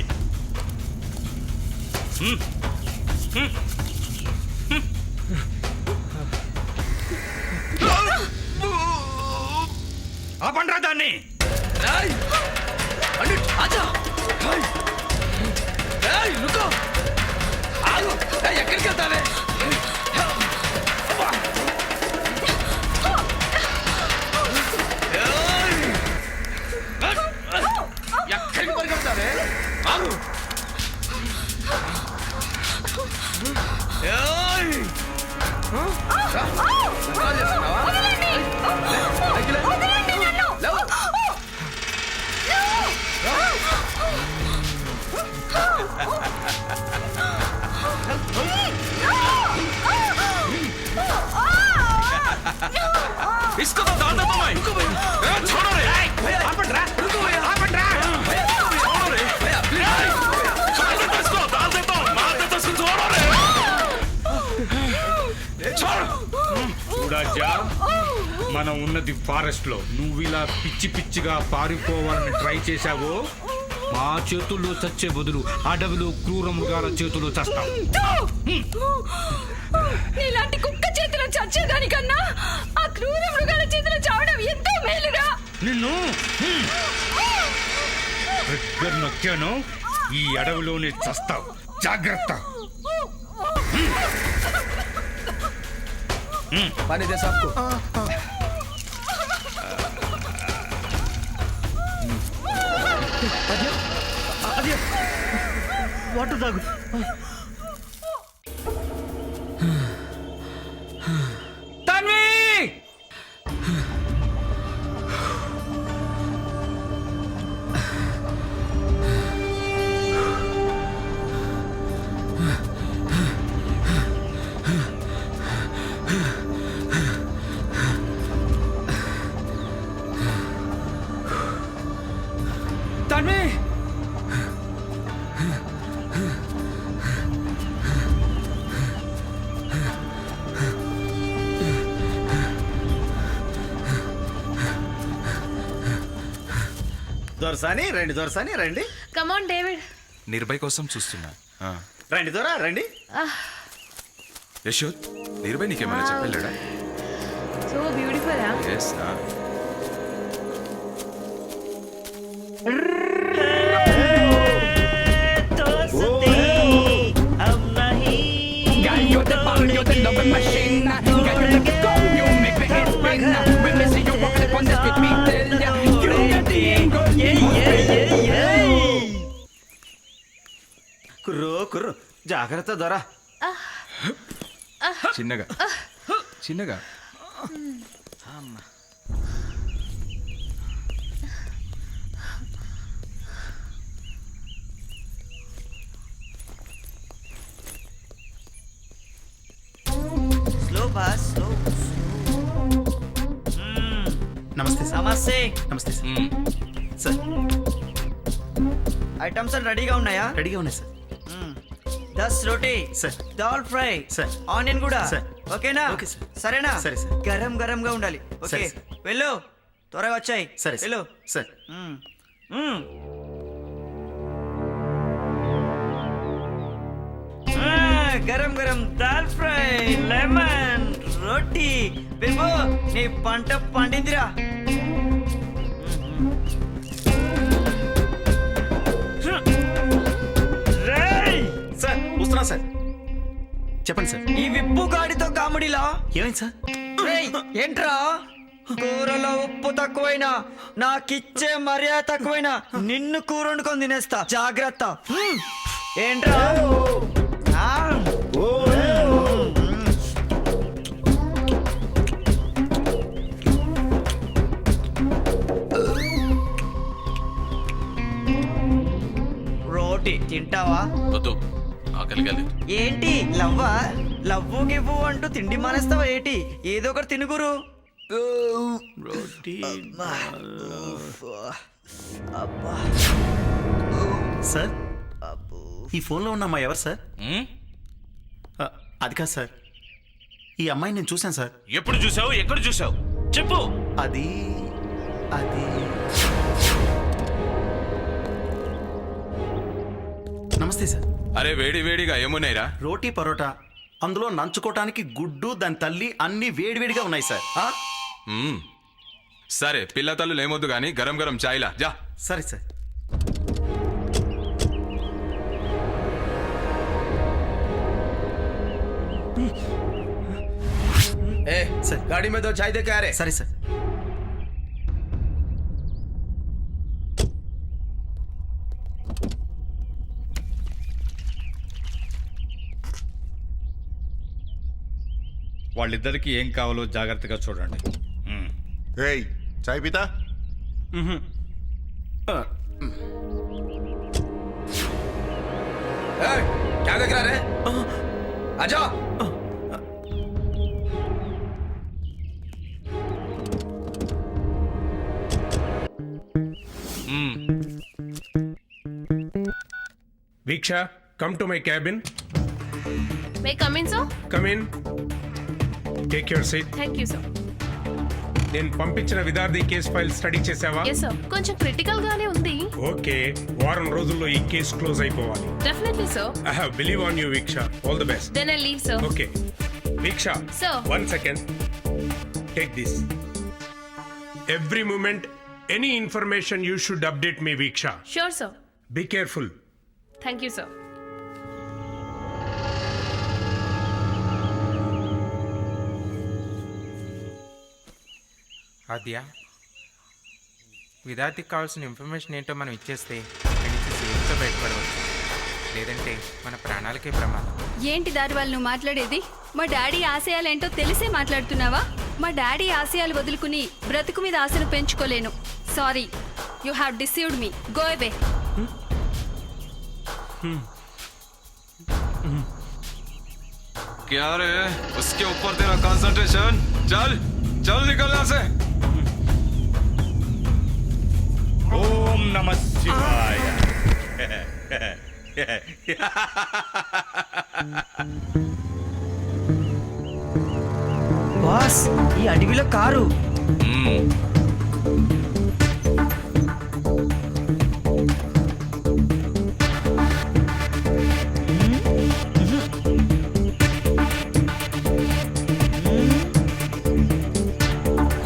ఆపండ్రా దాన్ని. ఎక్కడికి వెళ్తావే? ఎక్కడికి పరిగెడతావే? ఆగు. इसको तो दाल देता मैं। छोड़ो रे। ఆపండ్రా, ఆపండ్రా. छोड़ो रे। छोड़ देता इसको, दाल देता हूँ, मार देता इसको, छोड़ो रे। छोड़। చూడాజా, మనం ఉన్నది ఫారెస్ట్ లో. నువ్వు ఇలా పిచ్చి పిచ్చిగా పారిపోవాలని ట్రై చేశావో, మా చేతుల్లో చచ్చే బదులు అడవిలో క్రూర మృగాల చేతుల్లో చస్తావు. ఇలాంటి కుక్క చేతిలో చచ్చేదానికన్నా ఆ క్రూర మృగాల చేతిలో చావడం ఎంతో మేలురా. నిన్ను ట్రిగ్గర్ నొక్కాను, ఈ అడవిలోనే చస్తావు. జాగ్రత్త. पानी दे सबको. వాటర్ తాగు. దొరసాని రండి, దొరసాని రండి. Come on David. నిర్భయ్ కోసం చూస్తున్నా. రండి దొరా రండి. యశోద్, నిర్భయ్ నీకేమైనా చెప్పలేడా? So beautiful. ఎస్ నా. కుర్రో కుర్రో, జాగ్రత్త దొరా. చిన్నగా చిన్నగా. నమస్తే నమస్తే సార్ ఐటమ్స్ అన్ని రెడీగా ఉన్నాయా? రెడీగా ఉన్నాయి sir. 10 roti sir, dal fry sir, onion కూడా సార్. ఓకేనా? Okay sir. సరేనా? సరే సార్. గరం గరంగా ఉండాలి. ఓకే వెళ్ళు, త్వరగా వచ్చాయి. సరే వెళ్ళు sir. Garam garam dal fry, lemon roti. Bibu నీ పంట పండిందిరా. సార్ వస్తున్నా సార్. చెప్పండి సార్. ఈ విప్పు గాడితో కామెడీలా ఏమైంది సార్? రేయ్, ఏంట్రా కూరలో ఉప్పు తక్కువైనా నాకిచ్చే మర్యాద తక్కువైనా నిన్ను కూర వండుకొని తినేస్తా, జాగ్రత్త. ఏంట్రా ఆ. రోటీ తింటావా? వద్దు, ఆకలిగా లేదు. ఏంటి లవ్వా? లవ్వు గివ్వు అంటూ తిండి మానేస్తావా ఏంటి? ఏదో ఒకటి తినుగురు. సార్ ఈ ఫోన్లో ఉన్న అమ్మాయి ఎవరు సార్? అది కాదు సార్, ఈ అమ్మాయిని నేను చూశాను సార్. ఎప్పుడు చూసావు? ఎక్కడ చూసావు? చెప్పు. అది అది నమస్తే సార్. అరే వేడి వేడిగా ఏమున్నాయిరా? రోటీ పరోటా, అందులో నంచుకోవటానికి గుడ్డు, దాని తల్లి అన్ని వేడివేడిగా ఉన్నాయి సార్. సరే పిల్ల తల్లు ఏమొద్దు కానీ గరం గరం చాయ్లా జా. సరే సార్. ए सर गाड़ी में दो चाय दे के आ रहे. సరే సార్. వాళ్ళిద్దరికి ఏం కావాలో జాగ్రత్తగా చూడండి. ఏయ్ చాయ్ పీతా? क्या देख रहा रे? आजा. Viksha, come to my cabin. May come in sir? Come in. Take your seat. Thank you sir. నేను పంపించిన విద్యార్థి కేసు ఫైల్ స్టడీ చేసావా? ఎస్ సార్, కొంచెం క్రిటికల్ గానే ఉంది. ఓకే, వారం రోజుల్లో ఈ కేసు క్లోజ్ అయిపోవాలి. Definitely sir. I have believe on you Viksha. All the best. Then I leave sir. Okay Viksha, Sir. 1 second. Take this. Every moment, any information you should update me, Viksha. Sure sir. Be careful. Thank you sir. Adya, విద్యార్థికి కావాల్సిన information ఏంటో మనం ఇచ్చేస్తే ఇక్కడి నుంచి సేఫ్గా బయటపడవచ్చు. లేదంటే మన ప్రాణాలకే ప్రమాదం. ఏంటి దారి వాళ్ళు నువ్వు మాట్లాడేది? మా డాడీ ఆశయాలేంటో తెలిసే మాట్లాడుతున్నావా? మా డాడీ ఆశయాలు వదులుకుని బ్రతుకు మీద ఆశను పెంచుకోలేను. Sorry, you have deceived me. Go away. क्या रे? उसके ऊपर तेरा कंसंट्रेशन. चल चल निकल यहाँ से. ఓం నమ శివాయ. బాస్, ఈ అడవిలో కారు.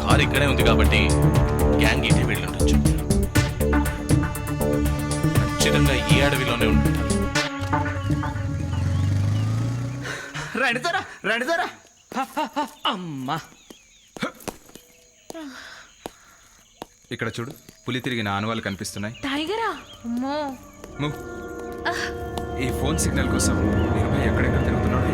కారు ఇక్కడే ఉంది కాబట్టి గ్యాంగ్ ఇటే వెళ్ళి ఉండొచ్చు. ఖచ్చితంగా ఈ అడవిలోనే ఉంటుంది. రండితోరా రండితోరా. అమ్మా, ఇక్కడ చూడు, పులి తిరిగిన ఆనవాళ్ళు కనిపిస్తున్నాయి. టైగరా? అమ్మో. మూవ్. ఈ ఫోన్ సిగ్నల్ కోసం నిర్భయ్ ఎక్కడెక్కడ తిరుగుతున్నాడు.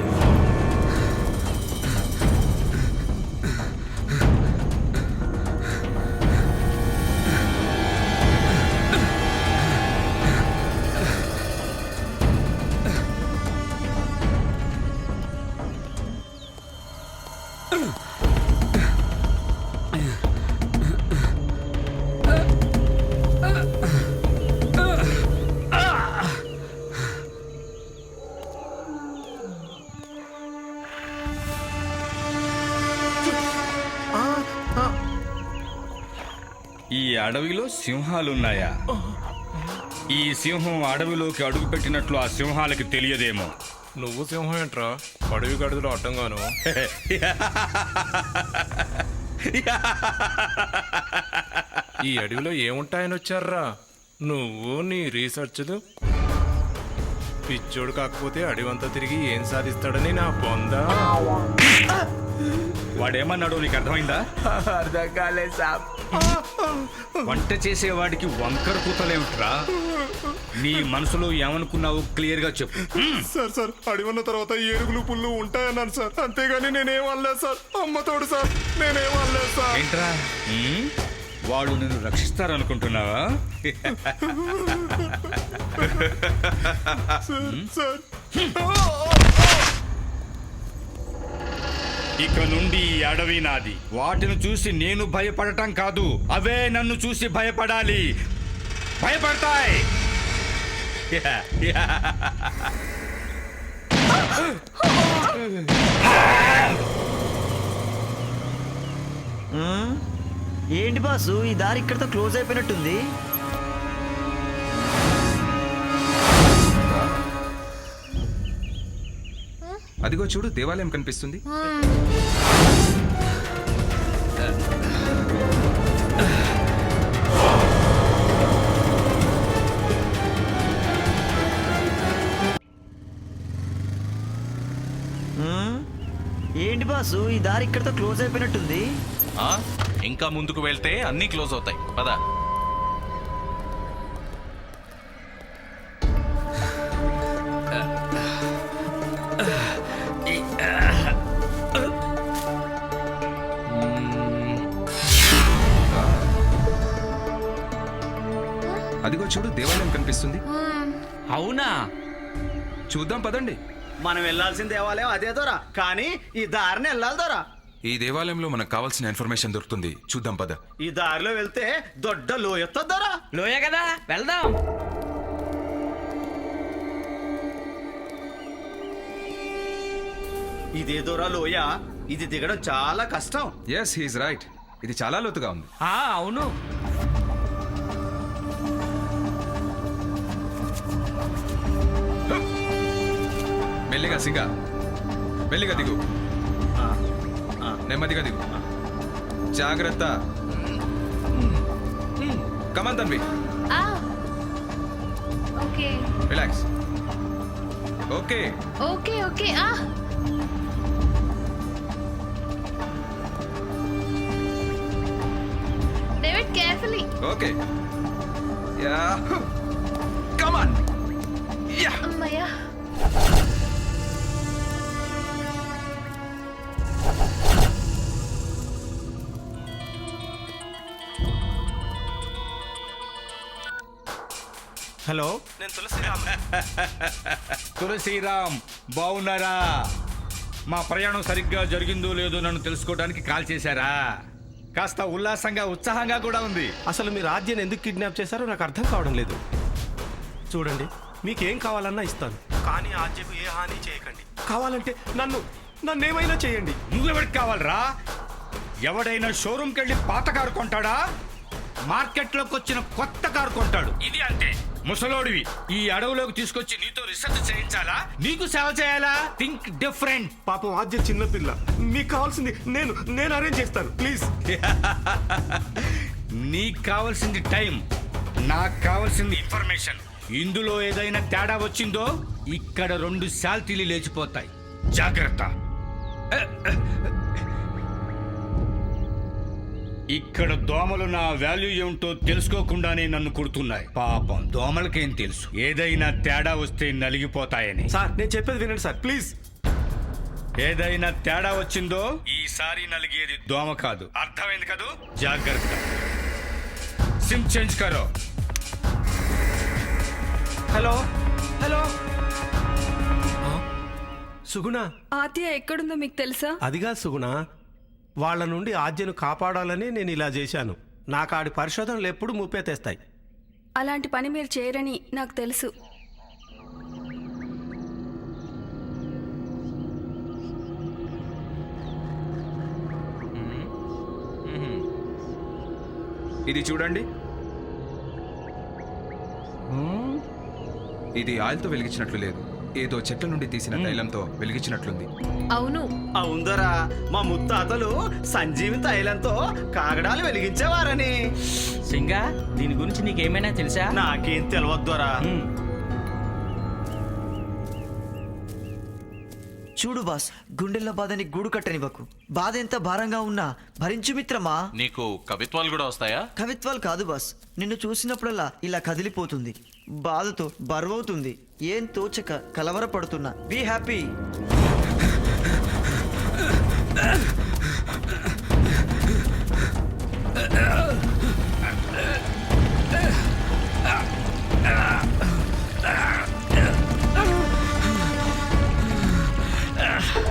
అడవిలో సింహాలున్నాయా? ఈ సింహం అడవిలోకి అడుగుపెట్టినట్లు ఆ సింహాలకి తెలియదేమో. నువ్వు సింహం ఏంట్రా అడవి గడుదులో అడ్డంగాను? ఈ అడవిలో ఏముంటాయని వచ్చారా నువ్వు నీ రీసెర్చ్లు? పిచ్చోడు కాకపోతే అడవంతా తిరిగి ఏం సాధిస్తాడని నా బొందా. వాడేమన్నాడో నీకు అర్థమైందా? అర్థం కాలేదు సాబ్. వంట చేసేవాడికి వంకర కూతలేమిట్రా? నీ మనసులో ఏమనుకున్నావో క్లియర్ గా చెప్పు. సార్ సార్ అడివన్న తర్వాత ఏరుగులు పుల్లు ఉంటాయన్నాను సార్, అంతేగాని నేనేం అనలేదు సార్. అమ్మతోడు సార్, నేనేం అనలేదు సార్. ఏంట్రా వాళ్ళు నిన్ను రక్షిస్తారనుకుంటున్నావా? సార్ ఇక నుండి ఈ అడవి నాది. వాటిని చూసి నేను భయపడటం కాదు, అవే నన్ను చూసి భయపడాలి. భయపడతాయి. ఏంటి బాసు ఈ దారి ఇక్కడితో క్లోజ్ అయిపోయినట్టుంది? అదిగో చూడు, దేవాలయం కనిపిస్తుంది. ఏంటి బాసు ఈ దారి ఇక్కడితో క్లోజ్ అయిపోయినట్టుంది? ఇంకా ముందుకు వెళ్తే అన్నీ క్లోజ్ అవుతాయి. పద. అదిగో చూడు, దేవాలయం కనిపిస్తుంది. అవునా? చూద్దాం పదండి. మనం వెళ్ళాల్సిన దేవాలయం అదే దొరా, కానీ ఈ దారిని వెళ్ళాలి దొరా. ఈ దేవాలయంలో మనకు కావాల్సిన ఇన్ఫర్మేషన్ దొరుకుతుంది. చూద్దాం పద. ఈ దారిలో వెళ్తే దొడ్డ లోయొత్త దొరా. లోయ కదా, వెళ్దాం. ఇదే దొరా లోయ. ఇది దిగడం చాలా కష్టం. Yes, he's right. ఇది చాలా లోతుగా ఉంది. అవును. మెల్లిగా సింగా, మెల్లిగా దిగు, నెమ్మదిగా దిగు, జాగ్రత్త. Come on Tanvi, okay relax. Okay okay okay. David carefully. Okay. Yeah, come on. Yeah, అమ్మయ్యా. హలో, నేను తులసిరామ్. తులసిరామ్, బాగున్నారా? మా ప్రయాణం సరిగ్గా జరిగిందో లేదో నన్ను తెలుసుకోవడానికి కాల్ చేశారా? కాస్త ఉల్లాసంగా ఉత్సాహంగా కూడా ఉంది. అసలు మీ రాజ్యాన్ని ఎందుకు కిడ్నాప్ చేశారో నాకు అర్థం కావడం లేదు. చూడండి, మీకేం కావాలన్నా ఇస్తాను, కానీ ఆజ్యకు ఏ హాని చేయకండి. కావాలంటే నన్నేమైనా చేయండి. నువ్వెవరికి కావాలరా? ఎవడైనా షోరూమ్కి వెళ్ళి పాత కారు కొంటాడా? మార్కెట్లోకి వచ్చిన కొత్త కారు కొంటాడు. ఇది అంతే. ముసలోడివి ఈ అడవులోకి తీసుకొచ్చి నీతో రీసెర్చ్ చేయించాలా? నీకు సేవ చేయాలా? Think different. పాపం ఆద్య చిన్నపిల్ల. మీకు కావాల్సింది నేను అరేంజ్ చేస్తాను, ప్లీజ్. నీకు కావాల్సింది టైం, నాకు కావాల్సింది ఇన్ఫర్మేషన్. ఇందులో ఏదైనా తేడా వచ్చిందో ఇక్కడ 2 శాల్తీలు లేచిపోతాయి. జాగ్రత్త. ఇక్కడ దోమలు నా వాల్యూ ఏమిటో తెలుసుకోకుండానే నన్ను కుడుతున్నాయి. పాపం దోమలకేం తెలుసు ఏదైనా తేడా వస్తే నలిగిపోతాయని. సార్, నేను చెప్పేది వినండి సార్, ప్లీజ్. ఏదైనా తేడా వచ్చిందో ఈసారి నలిగేది దోమ కాదు. అర్థమైంది కదూ? జాగ్రత్త. సిమ్ చేంజ్ కరో. హలో హలో, సుగుణ. ఆద్య ఎక్కడుందో మీకు తెలుసా? అదిగా సుగుణ, వాళ్ళ నుండి ఆద్యను కాపాడాలని నేను ఇలా చేశాను. నాకు ఆడి పరిశోధనలు ఎప్పుడు ముప్పే తెస్తాయి. అలాంటి పని మీరు చేయరని నాకు తెలుసు. ఇది చూడండి, ఇది ఆయిల్తో వెలిగించినట్లు లేదు, ఏదో చెట్ల నుండి తీసిన తైలంతో వెలిగించినట్లుంది. అవును అవుందరా, మా ముత్తాతలు సంజీవి తైలంతో కాగడాలు వెలిగించేవారని. సింగా, దీని గురించి నీకేమైనా తెలుసా? నాకేం తెలియద్దురా. చూడు బాస్, గుండెల్లో బాధని గూడు కట్టనివ్వకు. బాధ ఎంత భారంగా ఉన్నా భరించు మిత్రమా. నీకు కవిత్వాలు కూడా వస్తాయా? కవిత్వాలు కాదు బాస్, నిన్ను చూసినప్పుడల్లా ఇలా కదిలిపోతుంది, బాధతో బరువవుతుంది, ఏం తోచక కలవరపడుతున్నా. Be happy.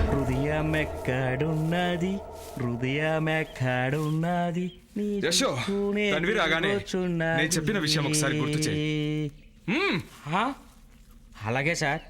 హృదయమెక్కడున్నది, హృదయమెక్కడున్నది, యశో, తన్వి రాగానే నేను చెప్పిన విషయం ఒకసారి గుర్తు చేయి. అలాగే sir.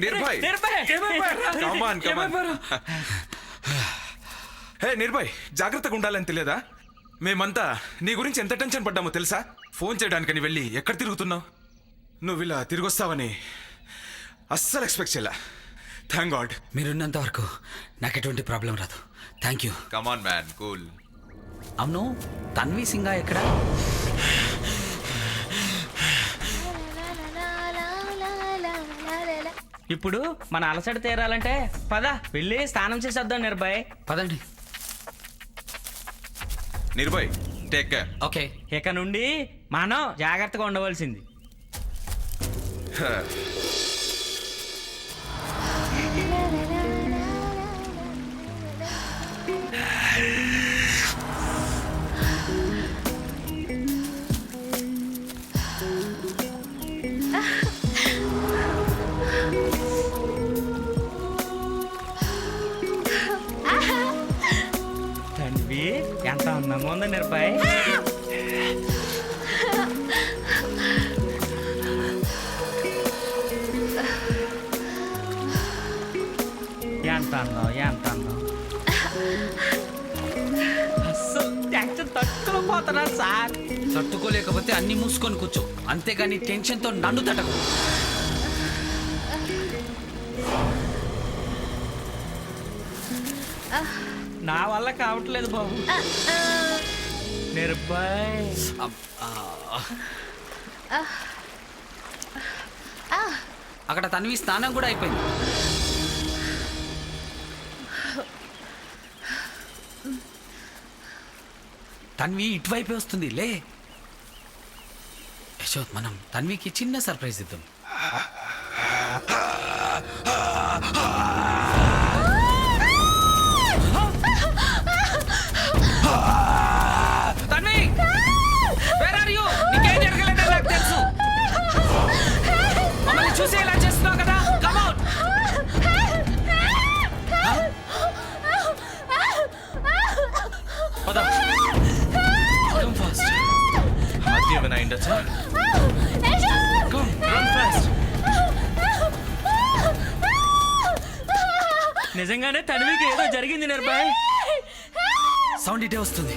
Nirbhay, David, Nirbhay, come on come on. Hey Nirbhay, జాగ్రత్తగా ఉండాలని తెలియదా? మేమంతా నీ గురించి ఎంత టెన్షన్ పడ్డామో తెలుసా? ఫోన్ చేయడానికని వెళ్ళి ఎక్కడ తిరుగుతున్నావు? నువ్వు ఇలా తిరిగి వస్తావని అస్సలు ఎక్స్పెక్ట్ చేయలే. Thank God. మీరున్నంత వరకు నాకు ఎటువంటి ప్రాబ్లం రాదు. Thank you. Come on man, cool. అవును, తన్వి సింగా ఎక్కడ? ఇప్పుడు మన అలసట తీరాలంటే పద వెళ్ళి స్నానం చేసేద్దాం నిర్భయ్. పదండి. Nirbhay, take care. ఓకే. ఇక నుండి మనం జాగ్రత్తగా ఉండవలసింది. తన్వి ఎంత అందంగా ఉంది నిర్భయ్. ఎంత అందం, ఎంత అందం. అస్సలు టెన్షన్ తట్టుకోపోతున్నా సార్. తట్టుకోలేకపోతే అన్ని మూసుకొని కూర్చో, అంతేగాని టెన్షన్తో నన్ను తటకు. నా వల్ల కావట్లేదు బాబు. నిర్భయ్, అక్కడ తన్వి స్నానం కూడా అయిపోయింది. తన్వి ఇటువైపే వస్తుంది, లే. యశోద్, మనం తన్వికి చిన్న సర్ప్రైజ్ ఇద్దాం. అయిండొచ్చా? Come, run fast. నిజంగానే తన్వికి ఏదో జరిగింది నిర్భయ్. సౌండ్ ఇటే వస్తుంది.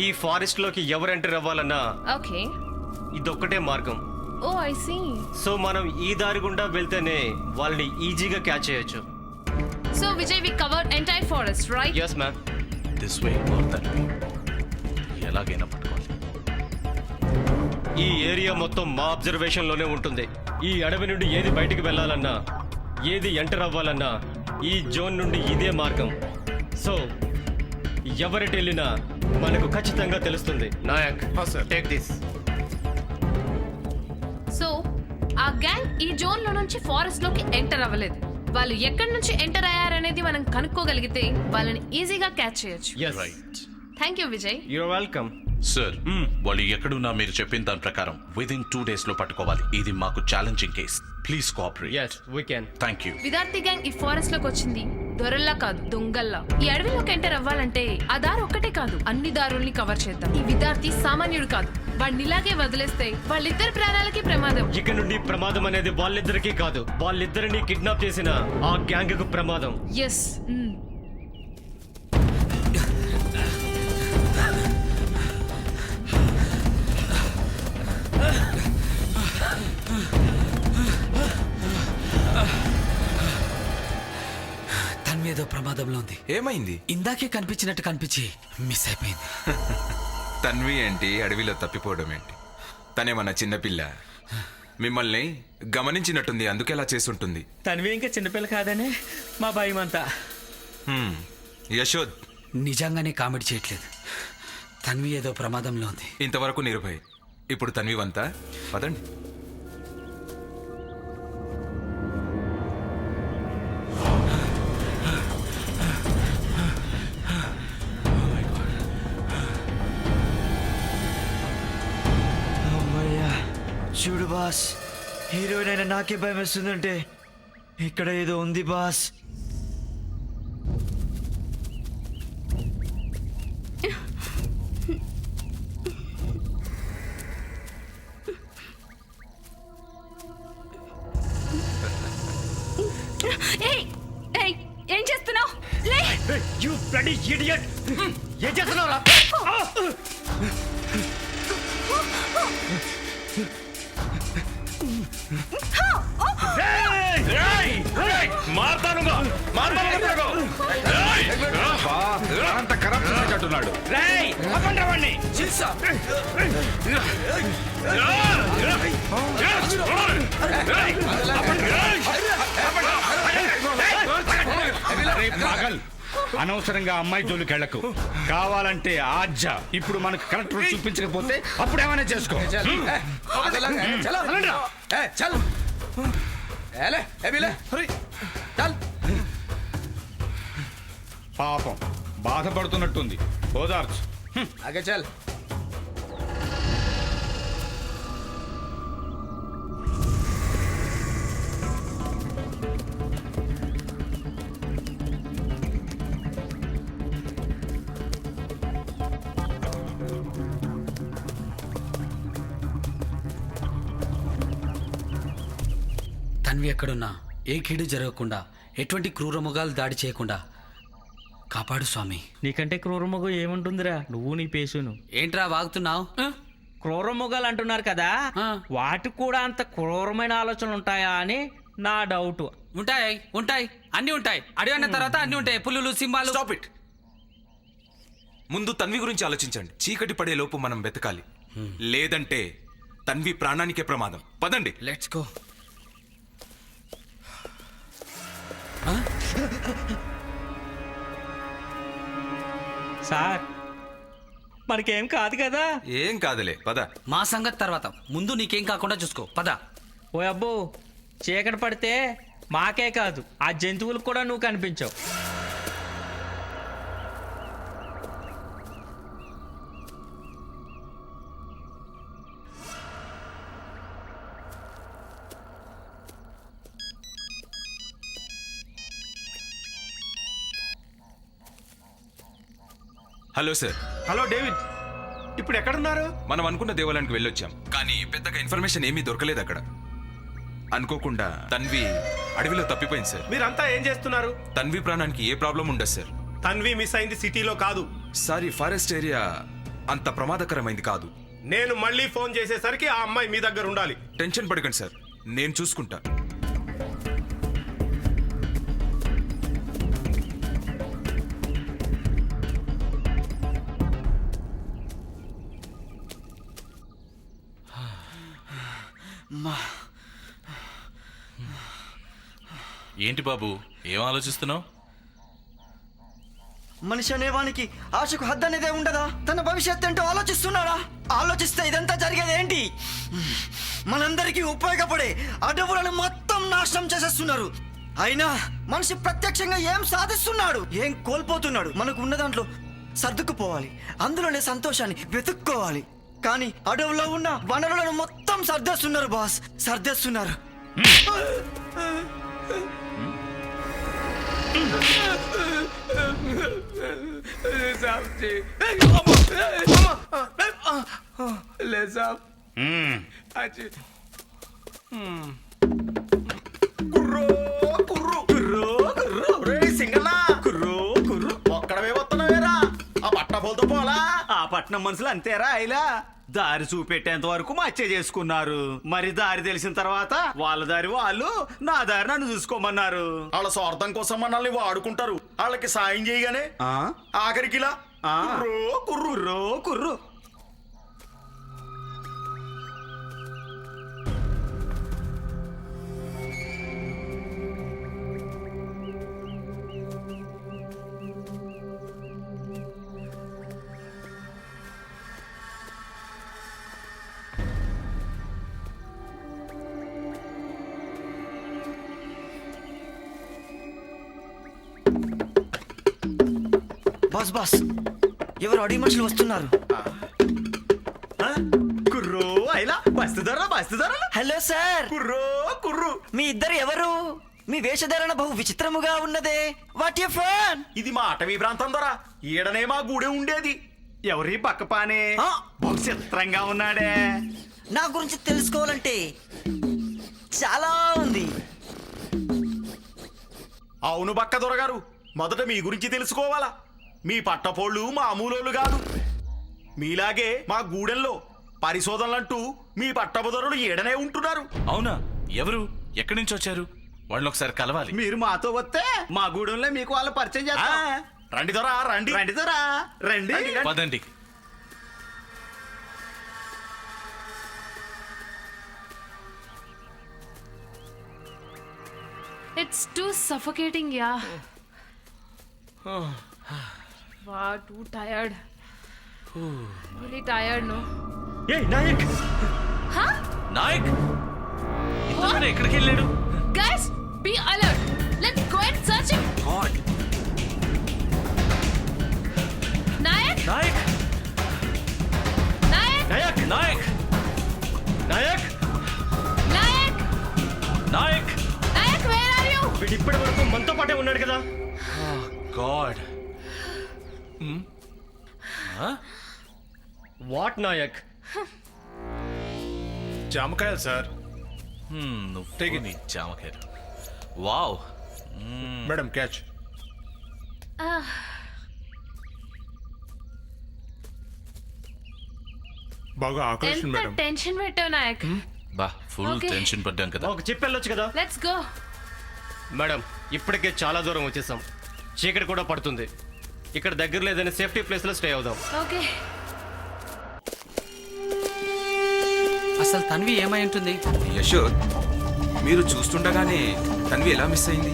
ఈ ఫారెస్ట్ లోకి ఎవరు ఎంటర్ అవ్వాలన్నా ఓకే. ఇదొక్కటే మార్గం. ఓ ఐ సీ. సో మనం ఈ దారి గుండా వెళ్తేనే వాళ్ళని ఈజీగా క్యాచ్ చేయొచ్చు. So Vijay we covered entire forest right? Yes ma'am. This way or that way. ఎలాగైనా పట్టుకోవాలి. ఈ ఏరియా మొత్తం మా అబ్జర్వేషన్ లోనే ఉంటుంది. ఈ అడవి నుండి ఏది బయటికి వెళ్ళాలన్నా, ఏది ఎంటర్ అవ్వాలన్నా ఈ జోన్ నుండి ఇదే మార్గం. సో ఎవరిటి వెళ్ళినా మనకు ఖచ్చితంగా తెలుస్తుంది. Nayak, take this. సో ఆ గ్యాంగ్ ఈ జోన్ లో నుంచి ఫారెస్ట్ లోకి ఎంటర్ అవ్వలేదు. వాళ్ళు ఎక్కడి నుంచి ఎంటర్ అయ్యారనేది మనం కనుక్కోగలిగితే వాళ్ళని ఈజీగా క్యాచ్ చేయొచ్చు. Right. Thank you Vijay. You're welcome. Sir, వాళ్ళు ఎక్కడున్నా మీరు చెప్పిన దాని ప్రకారం విదిన్ 2 days లో పట్టుకోవాలి. ఇది మాకు challenging case. Please cooperate. yes we can. Thank you. విద్యార్థి గ్యాంగ్ ఈ ఫారెస్ట్ లోకి వచ్చింది దొరల్లా కాదు, దొంగల్లా. ఈ అడవిలోకి ఎంటర్ అవ్వాలంటే ఆ దారి ఒక్కటే కాదు, అన్ని దారుల్ని కవర్ చేద్దాం. ఈ విద్యార్థి సామాన్యుడు కాదు. వాడిని ఇలాగే వదిలేస్తే వాళ్ళిద్దరి ప్రాణాలకి ప్రమాదం. ఇక నుండి ప్రమాదం అనేది వాళ్ళిద్దరికీ కాదు, వాళ్ళిద్దరిని కిడ్నాప్ చేసిన ఆ గ్యాంగ్ కు ప్రమాదం. ఎస్. తన్వేదో ప్రమాదంలో ఉంది. ఏమైంది? ఇందాకే కనిపించినట్టు కనిపించి మిస్ అయిపోయింది. తన్వి ఏంటి, అడవిలో తప్పిపోవడం ఏంటి? తనేమన్నా చిన్నపిల్ల? మిమ్మల్ని గమనించినట్టుంది, అందుకే అలా చేసుంటుంది. తన్వి ఇంకా చిన్నపిల్ల కాదనే మా భయం అంతా. యశోద్ నిజంగానే కామెడీ చేయట్లేదు. తన్వి ఏదో ప్రమాదంలో ఉంది. ఇంతవరకు నిర్భయ్. ఇప్పుడు తన్వి వంతా. పదండి. చూడు బాస్, హీరోయిన్ అయినా నాకే భయం వేస్తుందంటే ఇక్కడ ఏదో ఉంది బాస్. ఏం చేస్తున్నావు? You bloody idiot! ఏం చేస్తున్నావురా? అంత కరప్షన్ చేసేటట్టున్నాడు. అనవసరంగా అమ్మాయి జోలికెళ్ళకు. కావాలంటే ఆజ్జ ఇప్పుడు మనకు కలెక్టర్ చూపించకపోతే అప్పుడు ఏమైనా చేసుకో. పాపం బాధపడుతున్నట్టుంది. ఓదార్చు. తన్వి ఎక్కడున్నా ఏ కీడు జరగకుండా, ఎటువంటి క్రూరముగాలు దాడి చేయకుండా కాపాడు స్వామి. నీకంటే క్రూరమొగం ఏముంటుందిరా, నువ్వు నీ పేసును. ఏంట్రా వాగుతున్నావు? క్రూరమొగాలు అంటున్నారు కదా, వాటికి కూడా అంత క్రూరమైన ఆలోచనలు ఉంటాయా అని నా డౌట్. ఉంటాయి, ఉంటాయి, అన్ని ఉంటాయి. అడవి అన్న తర్వాత అన్ని ఉంటాయి. పులులు, సింహాలు. Stop it. ముందు తన్వి గురించి ఆలోచించండి. చీకటి పడే లోపు మనం వెతకాలి, లేదంటే తన్వి ప్రాణానికే ప్రమాదం. పదండి. Let's go. సార్, మనకేం కాదు కదా? ఏం కాదులే, పద. మా సంగతి తర్వాత, ముందు నీకేం కాకుండా చూసుకో. పద. ఓ అబ్బో, చీకటి పడితే మాకే కాదు ఆ జంతువులకు కూడా నువ్వు కనిపించావు. హలో సార్, హలో డేవిడ్, ఇప్పుడు ఎక్కడున్నారు? మనం అనుకున్న దేవాలయానికి వెళ్ళొచ్చాం, కానీ పెద్దగా ఇన్ఫర్మేషన్ ఏమీ దొరకలేదు అక్కడ. అనుకోకుండా తన్వి అడవిలో తప్పిపోయింది సార్. మీరంతా ఏం చేస్తున్నారు? తన్వి ప్రాణానికి ఏ ప్రాబ్లం ఉండదు సార్. తన్వి మిస్ అయింది సిటీలో కాదు సార్, ఈ ఫారెస్ట్ ఏరియా అంత ప్రమాదకరమైంది కాదు. నేను మళ్ళీ ఫోన్ చేసేసరికి ఆ అమ్మాయి మీ దగ్గర ఉండాలి. టెన్షన్ పడకండి సార్, నేను చూసుకుంటా. ఏంటి బాబు, ఏం ఆలోచిస్తున్నావు? మనిషి అనేవానికి ఆశకు హద్దు అనేదే ఉండదా? తన భవిష్యత్తు ఏంటో ఆలోచిస్తున్నాడా? ఆలోచిస్తే ఇదంతా జరిగేది ఏంటి? మనందరికీ ఉపయోగపడే అడవులను మొత్తం నాశనం చేసేస్తున్నారు. అయినా మనిషి ప్రత్యక్షంగా ఏం సాధిస్తున్నాడు, ఏం కోల్పోతున్నాడు? మనకు ఉన్న దాంట్లో సర్దుకుపోవాలి, అందులోనే సంతోషాన్ని వెతుక్కోవాలి. కానీ అడవుల్లో ఉన్న వనరులను మొత్తం సర్దేస్తున్నారు బాస్, సర్దేస్తున్నారు. ఒక్కడమే వస్తున్నావేరా? ఆ పట్ట పోల్తో పోలా? ఆ పట్నం మనుషులు అంతేరా అయిలా దారి చూపెట్టేంత వరకు మచ్చే చేసుకున్నారు. మరి దారి తెలిసిన తర్వాత వాళ్ళ దారి వాళ్ళు, నా దారి నన్ను చూసుకోమన్నారు. వాళ్ళ స్వార్థం కోసం మనల్ని వాడుకుంటారు. వాళ్ళకి సాయం చేయగానే ఆఖరికి ఇలా కుర్రు కుర్రు. బాస్ బాస్, ఎవరు అడవి మనుషులు వస్తున్నారు. కుర్రో అయిలా బస్తుదరా బస్తుదరా. Hello sir. కుర్రో కుర్రు. మీ ఇద్దరు ఎవరు? మీ వేషధారణ బహు విచిత్రముగా ఉన్నదే. What you fun? ఇది మా అటవీ ప్రాంతం ద్వారా ఈడనే మా గూడే ఉండేది. ఎవరి పక్కపానే బహు చిత్రంగా ఉన్నాడే. నా గురించి తెలుసుకోవాలంటే చాలా ఉంది. అవును బక్క దొరగారు, మొదట మీ గురించి తెలుసుకోవాలా. మీ పట్టపోళ్ళు మామూలోళ్ళు కాదు. మీలాగే మా గూడెంలో పరిశోధనలంటూ మీ పట్టబదరులు ఏడనే ఉంటున్నారు. అవునా? ఎవరు? ఎక్కడి నుంచి వచ్చారు? వాళ్ళని ఒకసారి కలవాలి. మీరు మాతో వస్తే మా గూడెంలో మీకు వాళ్ళ పరిచయం చేస్తాం. రండి దొరా, రండి. రండి దొరా, రండి. పదండి. It's too suffocating, yeah. Wow, too tired. Really tired, no? Hey, Nayak! Huh? Naik ఇంతకన్నా ఎక్కడికి వెళ్ళాడు? Guys, be alert. Let's go and search him. God. Nayak? Naik! Nayak? Nayak! Nayak! Nayak! Nayak? Naik! Nayak, where are you? వీడు ఇప్పటి వరకు మనతో పాటే ఉన్నాడు కదా. గాడ్. వాట్ నాయక్? జామకాయలు సార్. నువ్వు నీ జామకాయలు. వావ్. Madam catch. బాగా ఆకర్షణ ఎంత మేడం. టెన్షన్ పెట్టావు నాయక్. బా ఫుల్ Okay. టెన్షన్ పడ్డాం కదా. ఒక చెప్పి వెళ్ళొచ్చు కదా. Let's go. మేడం, ఇప్పటికే చాలా దూరం వచ్చేసాం. చీకటి కూడా పడుతుంది. ఇక్కడ దగ్గర లేదని సేఫ్టీ ప్లేస్ లో స్టే అవుదాం. ఓకే. అసలు తన్వి ఏమై ఉంటుంది? యశోద్, మీరు చూస్తుండగానే తన్వి ఎలా మిస్ అయింది?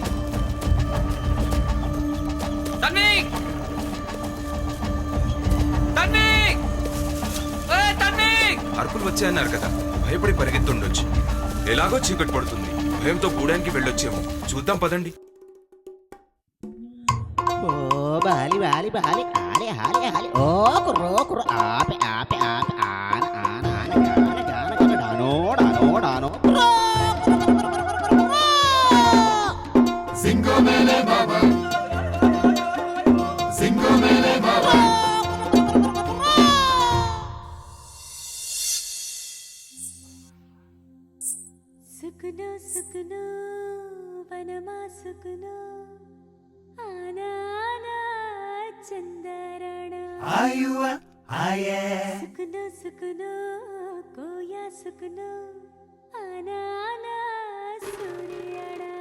తన్వి! తన్వి! ఏయ్ తన్వి! అరుపులు వచ్చాయన్నారు కదా, భయపడి పరిగెత్తుండొచ్చు. ఎలాగో చీకటి పడుతుంది, భయంతో గూడానికి వెళ్ళొచ్చేమో. చూద్దాం పదండి. బాలి బాలి బాలి ఆలి హాలి హాలి ఓ కుర్రో కుర్రో ఆపి ఆపి ఆపి ఆన ఆన ఆన గాన గాన గాన డానో డానో డానో సింగో మేలే బాబా సింగో మేలే బాబా సుకునో ఆనా ఆనా చందరణ ఆయువా ఆయే సుకునో సుకునో కోయా సుకునో ఆనా ఆనా సూర్యడా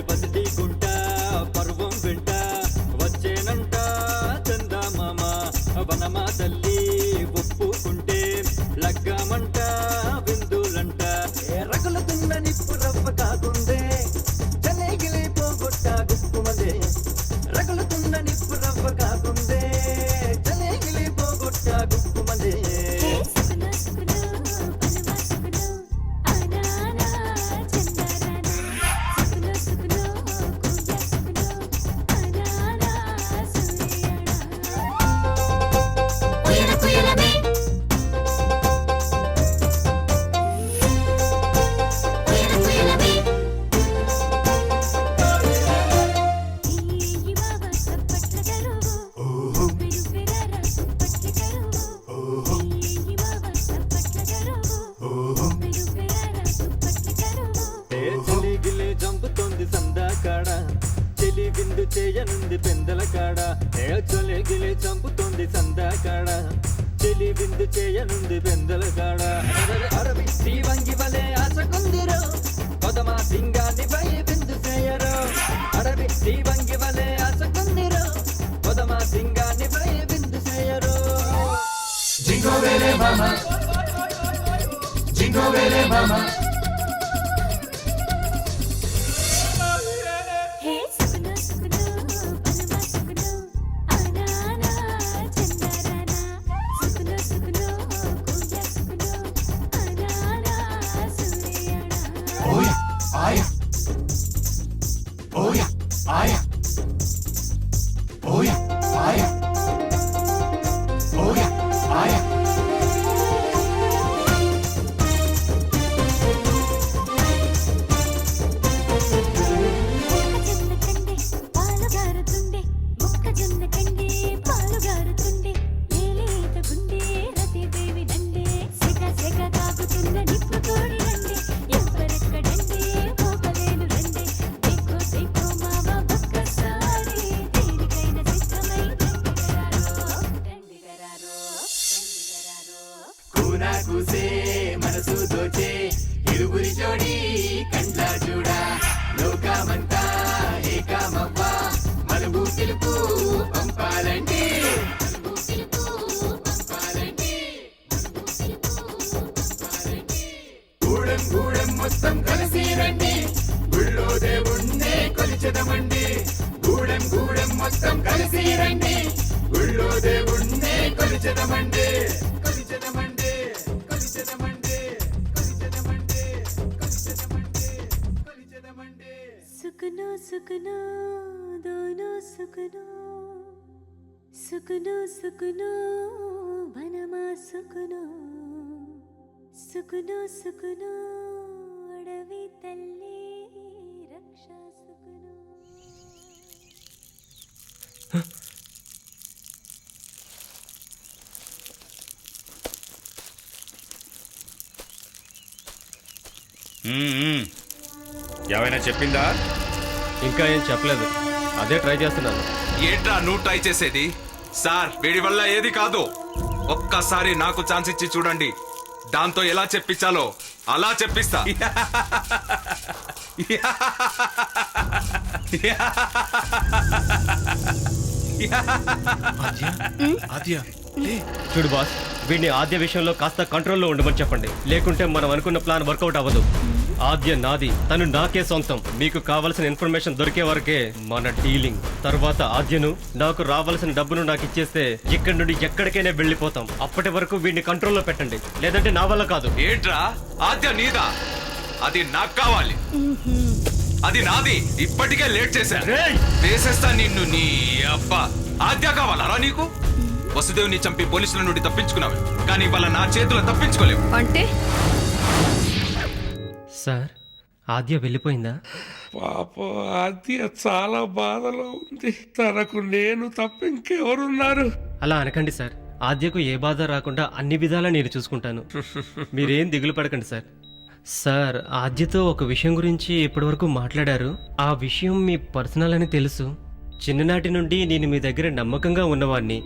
పసిటి గుంట పర్వం వెంట వచ్చేనంట చందమామ వనమా తల్లి ఒప్పుకుంటే లగ్గమంట బిందులంట రగులుతున్న నిప్పు రవ్వ కాకుందే చలేగిలే పోగొట్ట గుప్పుమదే రగులుతున్న నిప్పు రవ్వ కాకుందే చలేగిలే పోగొట్ట గుప్పుమదే చెలిగిలే జంపుతోంది సందాకాడ చెలి విందు చేయనుంది పెందల కాడ చెలిగిలే చంపుతోంది సందాకాడ చెలి విందు చేయనుంది పెందల కాడ అరవి శ్రీవంగి వలె ఆశకుందిరో కొదమా సింగాన్ని పై బిందు చేయరో అరవి శ్రీవంగి వలె ఆశకుందిరో కొదమా సింగాన్ని పై బిందు చేయరో జింగో వేలే మామ జింగో వేలే మామ ఓయా ఆయా ఓయా ఆయా ఓయా ఆయా ఓయా ఆయా మొక్కజొన్న కండే పాలుగారుతుండే ఏలేత గుండె రతిదేవి దండే సెగ సెగ కాగుతున్న నిప్పు తోడి రండే ఎవరెక్కడండే పోకలేను రండే దేకో దేకో మావా ఒక్కసారి దేనికైన సిద్ధమై దండిగరారో కూనా కూసే మనసు దోచే ఇరువురి జోడి కండ్ల చూడా లోకమంతా ఏకమవ్వా మలుగు పిలుపు పంపాలంటే గూడెం గూడెం మొత్తం కలిసి రండి గుళ్ళో దేవుణ్ణే కొలిచెదమండి గూడెం గూడెం మొత్తం కలిసి రండి గుళ్ళో దేవుణ్ణే కొలిచెదమండి కొలిచెదమండి కొలిచెదమండి కొలిచెదమండి కొలిచెదమండి కొలిచెదమండి సుకునో సుకునో దోనో సుకునో సుకునో సుకునో వనమా సుకునో సుకునో సుకునో అడవి తల్లి రక్షా సుకునో ఏమైనా చెప్పిందా? ఇంకా ఏం చెప్పలేదు, అదే ట్రై చేస్తున్నాను. ఏంట్రా నువ్వు ట్రై చేసేది? సార్ వీడి వల్ల ఏది కాదు. ఒక్కసారి నాకు ఛాన్స్ ఇచ్చి చూడండి, దాంతో ఎలా చెప్పించాలో అలా చెప్పిస్తా. చూడు బాస్, వీడిని ఆద్య విషయంలో కాస్త కంట్రోల్లో ఉండమని చెప్పండి, లేకుంటే మనం అనుకున్న ప్లాన్ వర్కౌట్ అవ్వదు. ఆద్య నాది, తను నాకే సొంతం. మీకు కావలసిన ఇన్ఫర్మేషన్ దొరికే వరకే మన డీలింగ్. తర్వాత ఆద్యను, నాకు రావాల్సిన డబ్బును నాకు ఇచ్చేస్తే ఇక్కడి నుండి ఎక్కడికైనా వెళ్ళిపోతాం. అప్పటి వరకు వీడిని కంట్రోల్లో పెట్టండి, లేదంటే నా వల్ల కాదు. ఏంట్రా ఆద్య నీదా? అది నాకు కావాలి. అది నాది. ఇప్పటికే లేట్ చేశా. వేసేస్తా నిన్ను. నీ అబ్బా ఆద్య కావాలరా నీకు? వసుదేవుని చంపి పోలీసుల నుండి తప్పించుకున్నావు, కానీ వాళ్ళ నా చేతుల్లో తప్పించుకోలేవు. అంటే సార్ ఆద్య వెళ్ళిపోయిందా? పాపం ఆద్య చాలా బాధలో ఉంది. తనకు నేను తప్ప ఇంకెవరున్నారు? అలా అనకండి సార్. ఆద్యకు ఏ బాధ రాకుండా అన్ని విధాలా నేను చూసుకుంటాను. మీరేం దిగులు పడకండి సార్. సార్ ఆద్యతో ఒక విషయం గురించి ఇప్పటివరకు మాట్లాడారు. ఆ విషయం మీ పర్సనల్ అని తెలుసు. చిన్ననాటి నుండి నేను మీ దగ్గర నమ్మకంగా ఉన్నవాణ్ణి.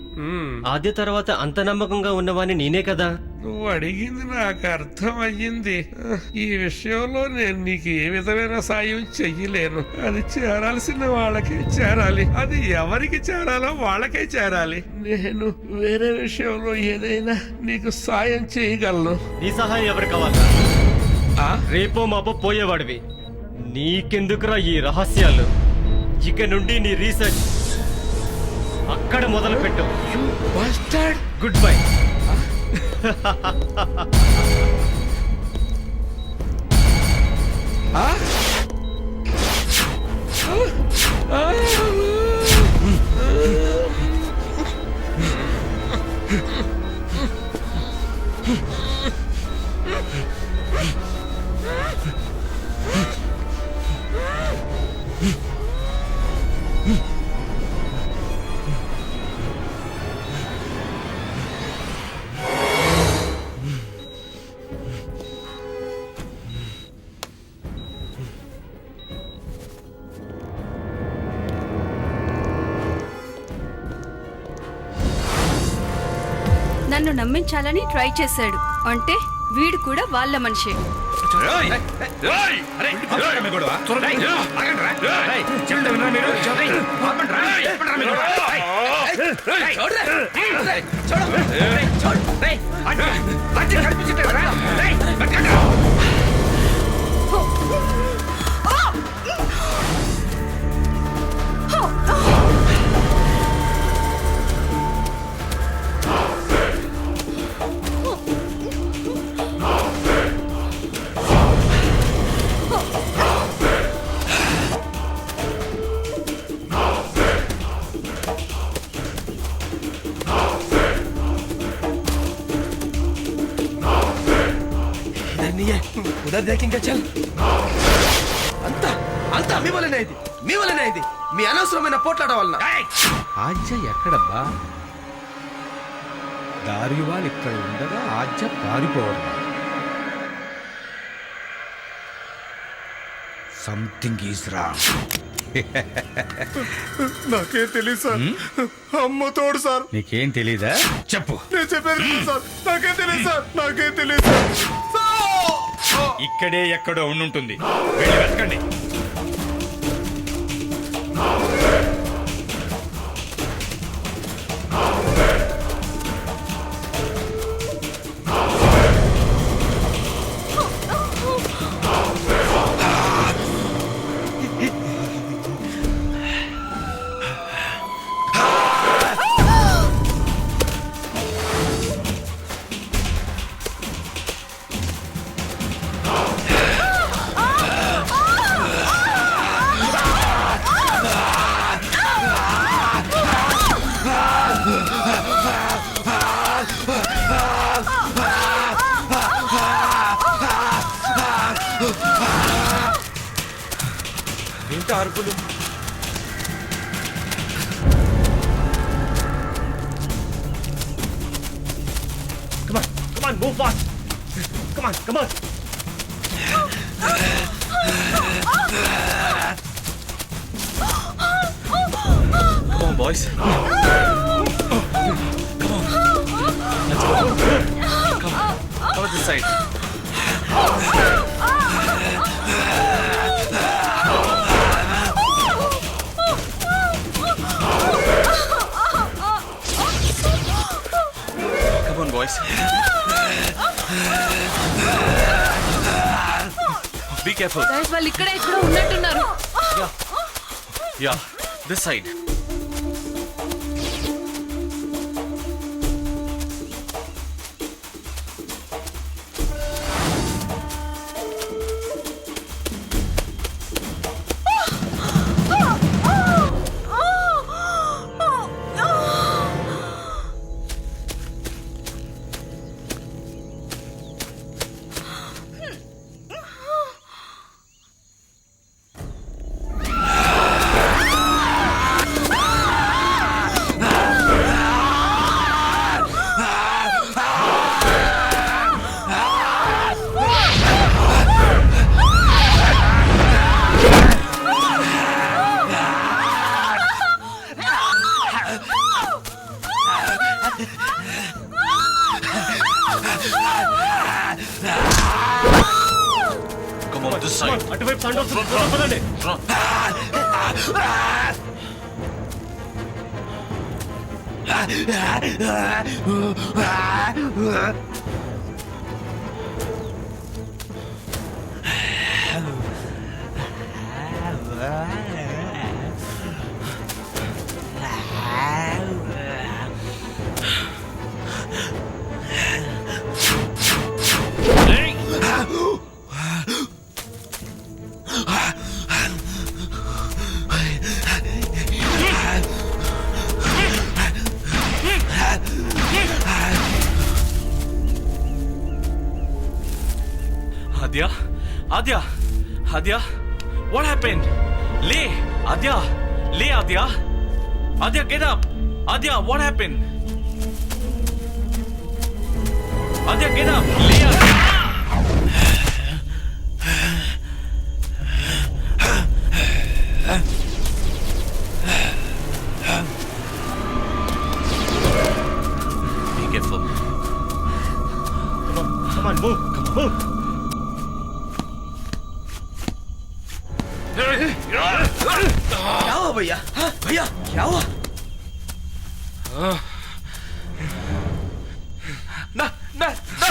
ఆద్య తర్వాత అంత నమ్మకంగా ఉన్నవాణ్ణి నేనే కదా. నువ్వు అడిగింది నాకు అర్థం అయ్యింది. ఈ విషయంలో నేను నీకు ఏ విధమైన సాయం చెయ్యలేను. అది చేరాల్సిన వాళ్ళకే చేరాలి. అది ఎవరికి చేరాలో వాళ్ళకే చేరాలి. నేను వేరే విషయంలో ఏదైనా నీకు సాయం చేయగలను. నీ సహాయం ఎవరు కావాలా? రేపో మాపో పోయేవాడివి. నీకెందుకురా ఈ రహస్యాలు? ఇక నుండి నీ రీసెర్చ్ అక్కడ మొదలు పెట్టు. Good bye. నన్ను నమ్మించాలని ట్రై చేశాడు. అంటే వీడు కూడా వాళ్ళ మనిషే. उधर देखेंगे चल అంతా అంతా మీ వల్లనే ఇది, మీ వల్లనే ఇది. మీ అనవసరమైన పోట్లాట వలన. ఆజ్య ఎక్కడబ్బా? దారి వాళ్ళు ఇక్కడ ఉండగా ఆజ్య పారిపోవడం. Something is wrong. నాకేం తెలియదు సార్. అమ్మ తోడు సార్. నీకేం తెలీదా? చెప్పు. నేను చెప్పేది సార్. నాకేం తెలియదు సార్. నాకేం తెలియదు సార్. ఇక్కడే ఎక్కడో ఉండుంటుంది. వెళ్ళి వెతకండి. ఏంటి అరుపులు? Come on, come on, move fast. Come on, come on. Come on, boys. Come on. Let's go. Come. Over this side. Come on, boys. Be careful. Guys, వాళ్ళు ఇక్కడ ఎక్కడో ఉన్నట్టున్నారు. Yeah, this side. this side. అటువైపు sound వస్తుంది. పదండి. Adya? Adya? Adya? What happened? Lay! Adya! Lay, Adya! Adya, get up! Adya, what happened? Adya, get up! Lay, Adya! Be careful. Come on, move. Move. क्या हुआ भैया? भैया क्या हुआ? ना ना ना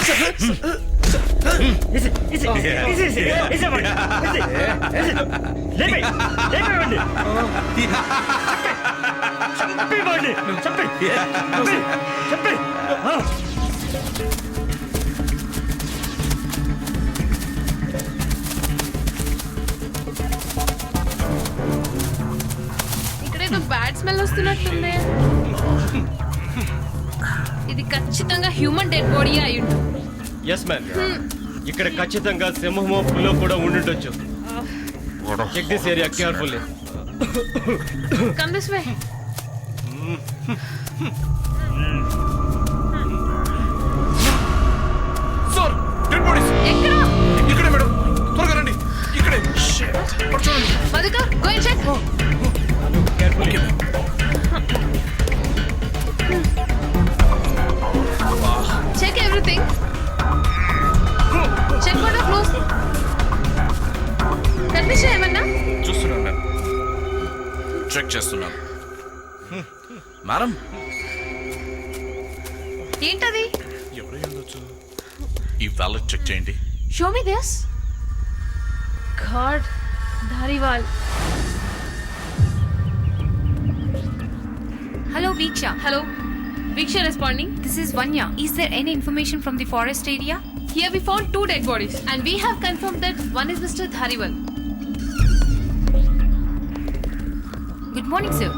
ఇక్కడేదో బ్యాడ్ స్మెల్ వస్తున్నట్టుంది. ఇది ఖచ్చితంగా హ్యూమన్ డెడ్ బాడీ అయి ఉంటుంది. Yes ma'am. ఇక్కడ ఖచ్చితంగా సింహమో పులో కూడా ఉండుండొచ్చు. Check this area carefully. Come this way. Sir dead bodies ఎక్కడ? ఇక్కడే మేడం, త్వరగా రండి. ఇక్కడే Madhukar go and check. Carefully. Check everything. Check for the clues. కనిపించా ఏమన్నా? చూస్తున్నాను మ్యామ్, చెక్ చేస్తున్నాను. మేడం, ఏంటది? ఎవరు వెళ్ళొచ్చు? ఈ వ్యాలెట్ చెక్ చేయండి. Show me this. God, Dhariwal. Hello, Viksha. Hello. Viksha responding. This is Vanya. Is there any information from the forest area? Here we found 2 dead bodies and we have confirmed that one is Mr. Dhariwal. Good morning, sir.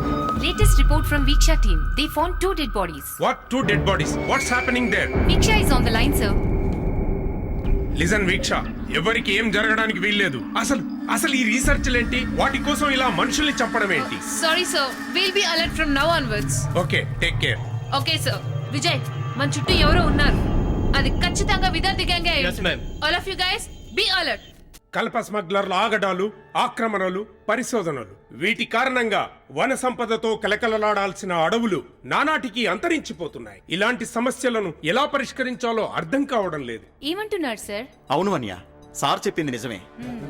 Latest report from Viksha team. They found 2 dead bodies. What 2 dead bodies? What's happening there? Viksha is on the line, sir. Listen Viksha, ఎవరికి ఏం జరగడానికి వీల్లేదు. అసలు ఈ రీసెర్చ్లు ఏంటి? వాటి కోసం ఇలా మనుషుల్ని చంపడం ఏంటి? Sorry sir, we'll be alert from now onwards. Okay, take care. Okay sir. Vijay, మన చుట్టూ ఎవరో ఉన్నారు. అది ఖచ్చితంగా విద్యార్థి గ్యాంగ్ అయి Yes, ma'am. All of you guys be alert. కల్ప స్మగ్లర్ల ఆగడాలు, ఆక్రమణలు, పరిశోధనలు, వీటి కారణంగా వన సంపదతో కలకలలాడాల్సిన అడవులు నానాటికి అంతరించిపోతున్నాయి. ఇలాంటి సమస్యలను ఎలా పరిష్కరించాలో అర్థం కావడం లేదు. ఏమంటున్నారు సార్? అవును వన్య, సార్ చెప్పింది నిజమే.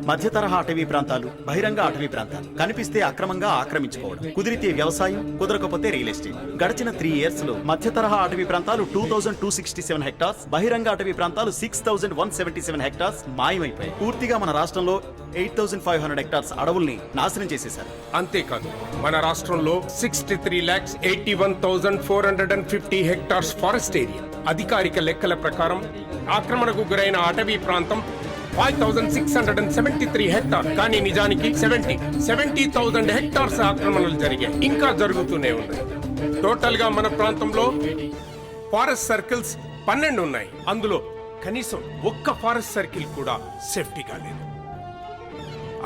మధ్య తరహా అటవీ ప్రాంతాలు, బహిరంగ అటవీ ప్రాంతాలు, కనిపిస్తే అక్రమంగా ఆక్రమించుకోవడం, కుదిరితే వ్యవసాయం, కుదరకపోతే రియల్ ఎస్టేట్. గడిచిన 3 years లో మధ్య తరహా అటవీ ప్రాంతాలు 2267 హెక్టార్స్, బహిరంగ అటవీ ప్రాంతాలు 6177 హెక్టార్స్ మాయమైపోయాయి. పూర్తిగా మన రాష్ట్రంలో 8500 హెక్టార్స్ అడవుల్ని నాశనం చేసేశారు. అంతేకాదు, మన రాష్ట్రంలో 63,81,450 హెక్టార్స్ ఫారెస్ట్ ఏరియా. అధికారిక లెక్కల ప్రకారం ఆక్రమణకు గురైన అటవీ ప్రాంతం 5,673 హెక్టార్. కానీ నిజానికి 70,000 హెక్టార్స్ ఆక్రమణలు జరిగాయి, ఇంకా జరుగుతూనే ఉన్నాయి. టోటల్ గా మన ప్రాంతంలో ఫారెస్ట్ సర్కిల్స్ 12 ఉన్నాయి. అందులో కనీసం ఒక్క ఫారెస్ట్ సర్కిల్ కూడా సేఫ్టీగా లేదు.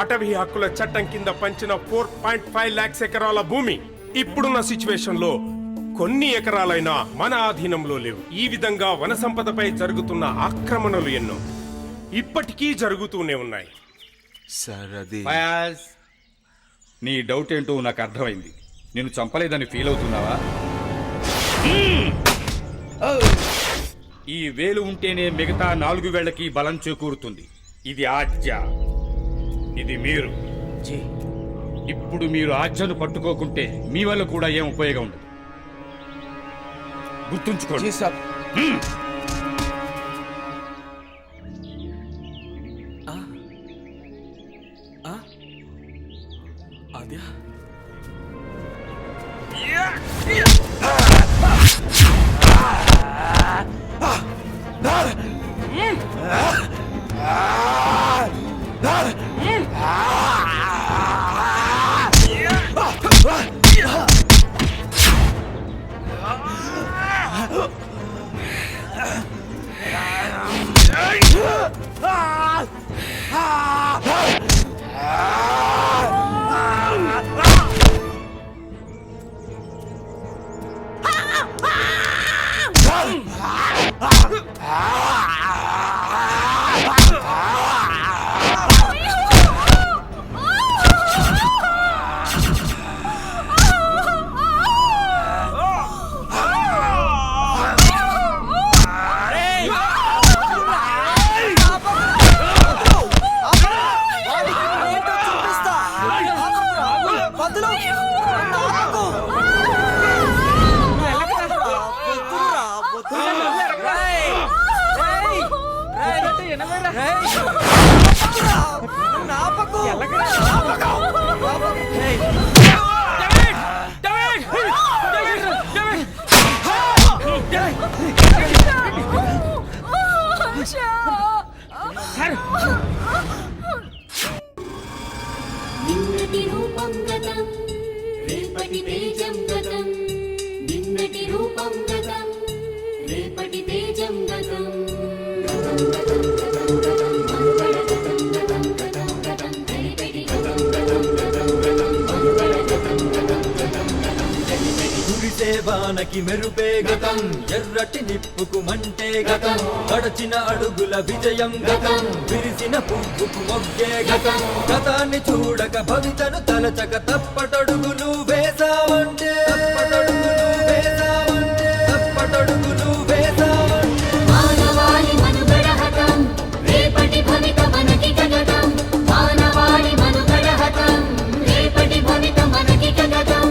అటవీ హక్కుల చట్టం కింద పంచిన 4.5 lakhs ఎకరాల భూమి ఇప్పుడున్న సిచ్యువేషన్ లో కొన్ని ఎకరాలైనా మన ఆధీనంలో లేవు. ఈ విధంగా వన సంపదపై జరుగుతున్న ఆక్రమణలు ఎన్నో ఇప్పటికీ జరుగుతూనే ఉన్నాయి. సార్ అది నీ డౌట్ ఏంటో నాకు అర్థమైంది. నేను చంపలేదని ఫీల్ అవుతున్నావా? ఈ వేలు ఉంటేనే మిగతా 4 వేళ్లకి బలం చేకూరుతుంది. ఇది ఆజ్ఞ. ఇది మీరు ఇప్పుడు మీరు ఆజ్ఞను పట్టుకోకుంటే మీ వల్ల కూడా ఏం ఉపయోగం ఉండదు. గుర్తుంచుకోండి. హ్మ్. ఆద్య నిన్నటి రూపం గతం రేపటి తేజం గతం నిన్నటి రూపం గతం రేపటి తేజం గతం వానకి మెరుపే గతం ఎర్రటి నిప్పుకు మంటే గతం గడచిన అడుగుల విజయం గతం విరిసిన పువ్వుకు మొగ్గే గతం గతాన్ని చూడక భవితను తలచక తప్పటడుగులు వేసావంటే తప్పటడుగులు వేసావంటే మానవాళి మనుగడ హతం రేపటి భవిత మనకి గగతం మానవాళి మనుగడ హతం రేపటి భవిత మనకి గగతం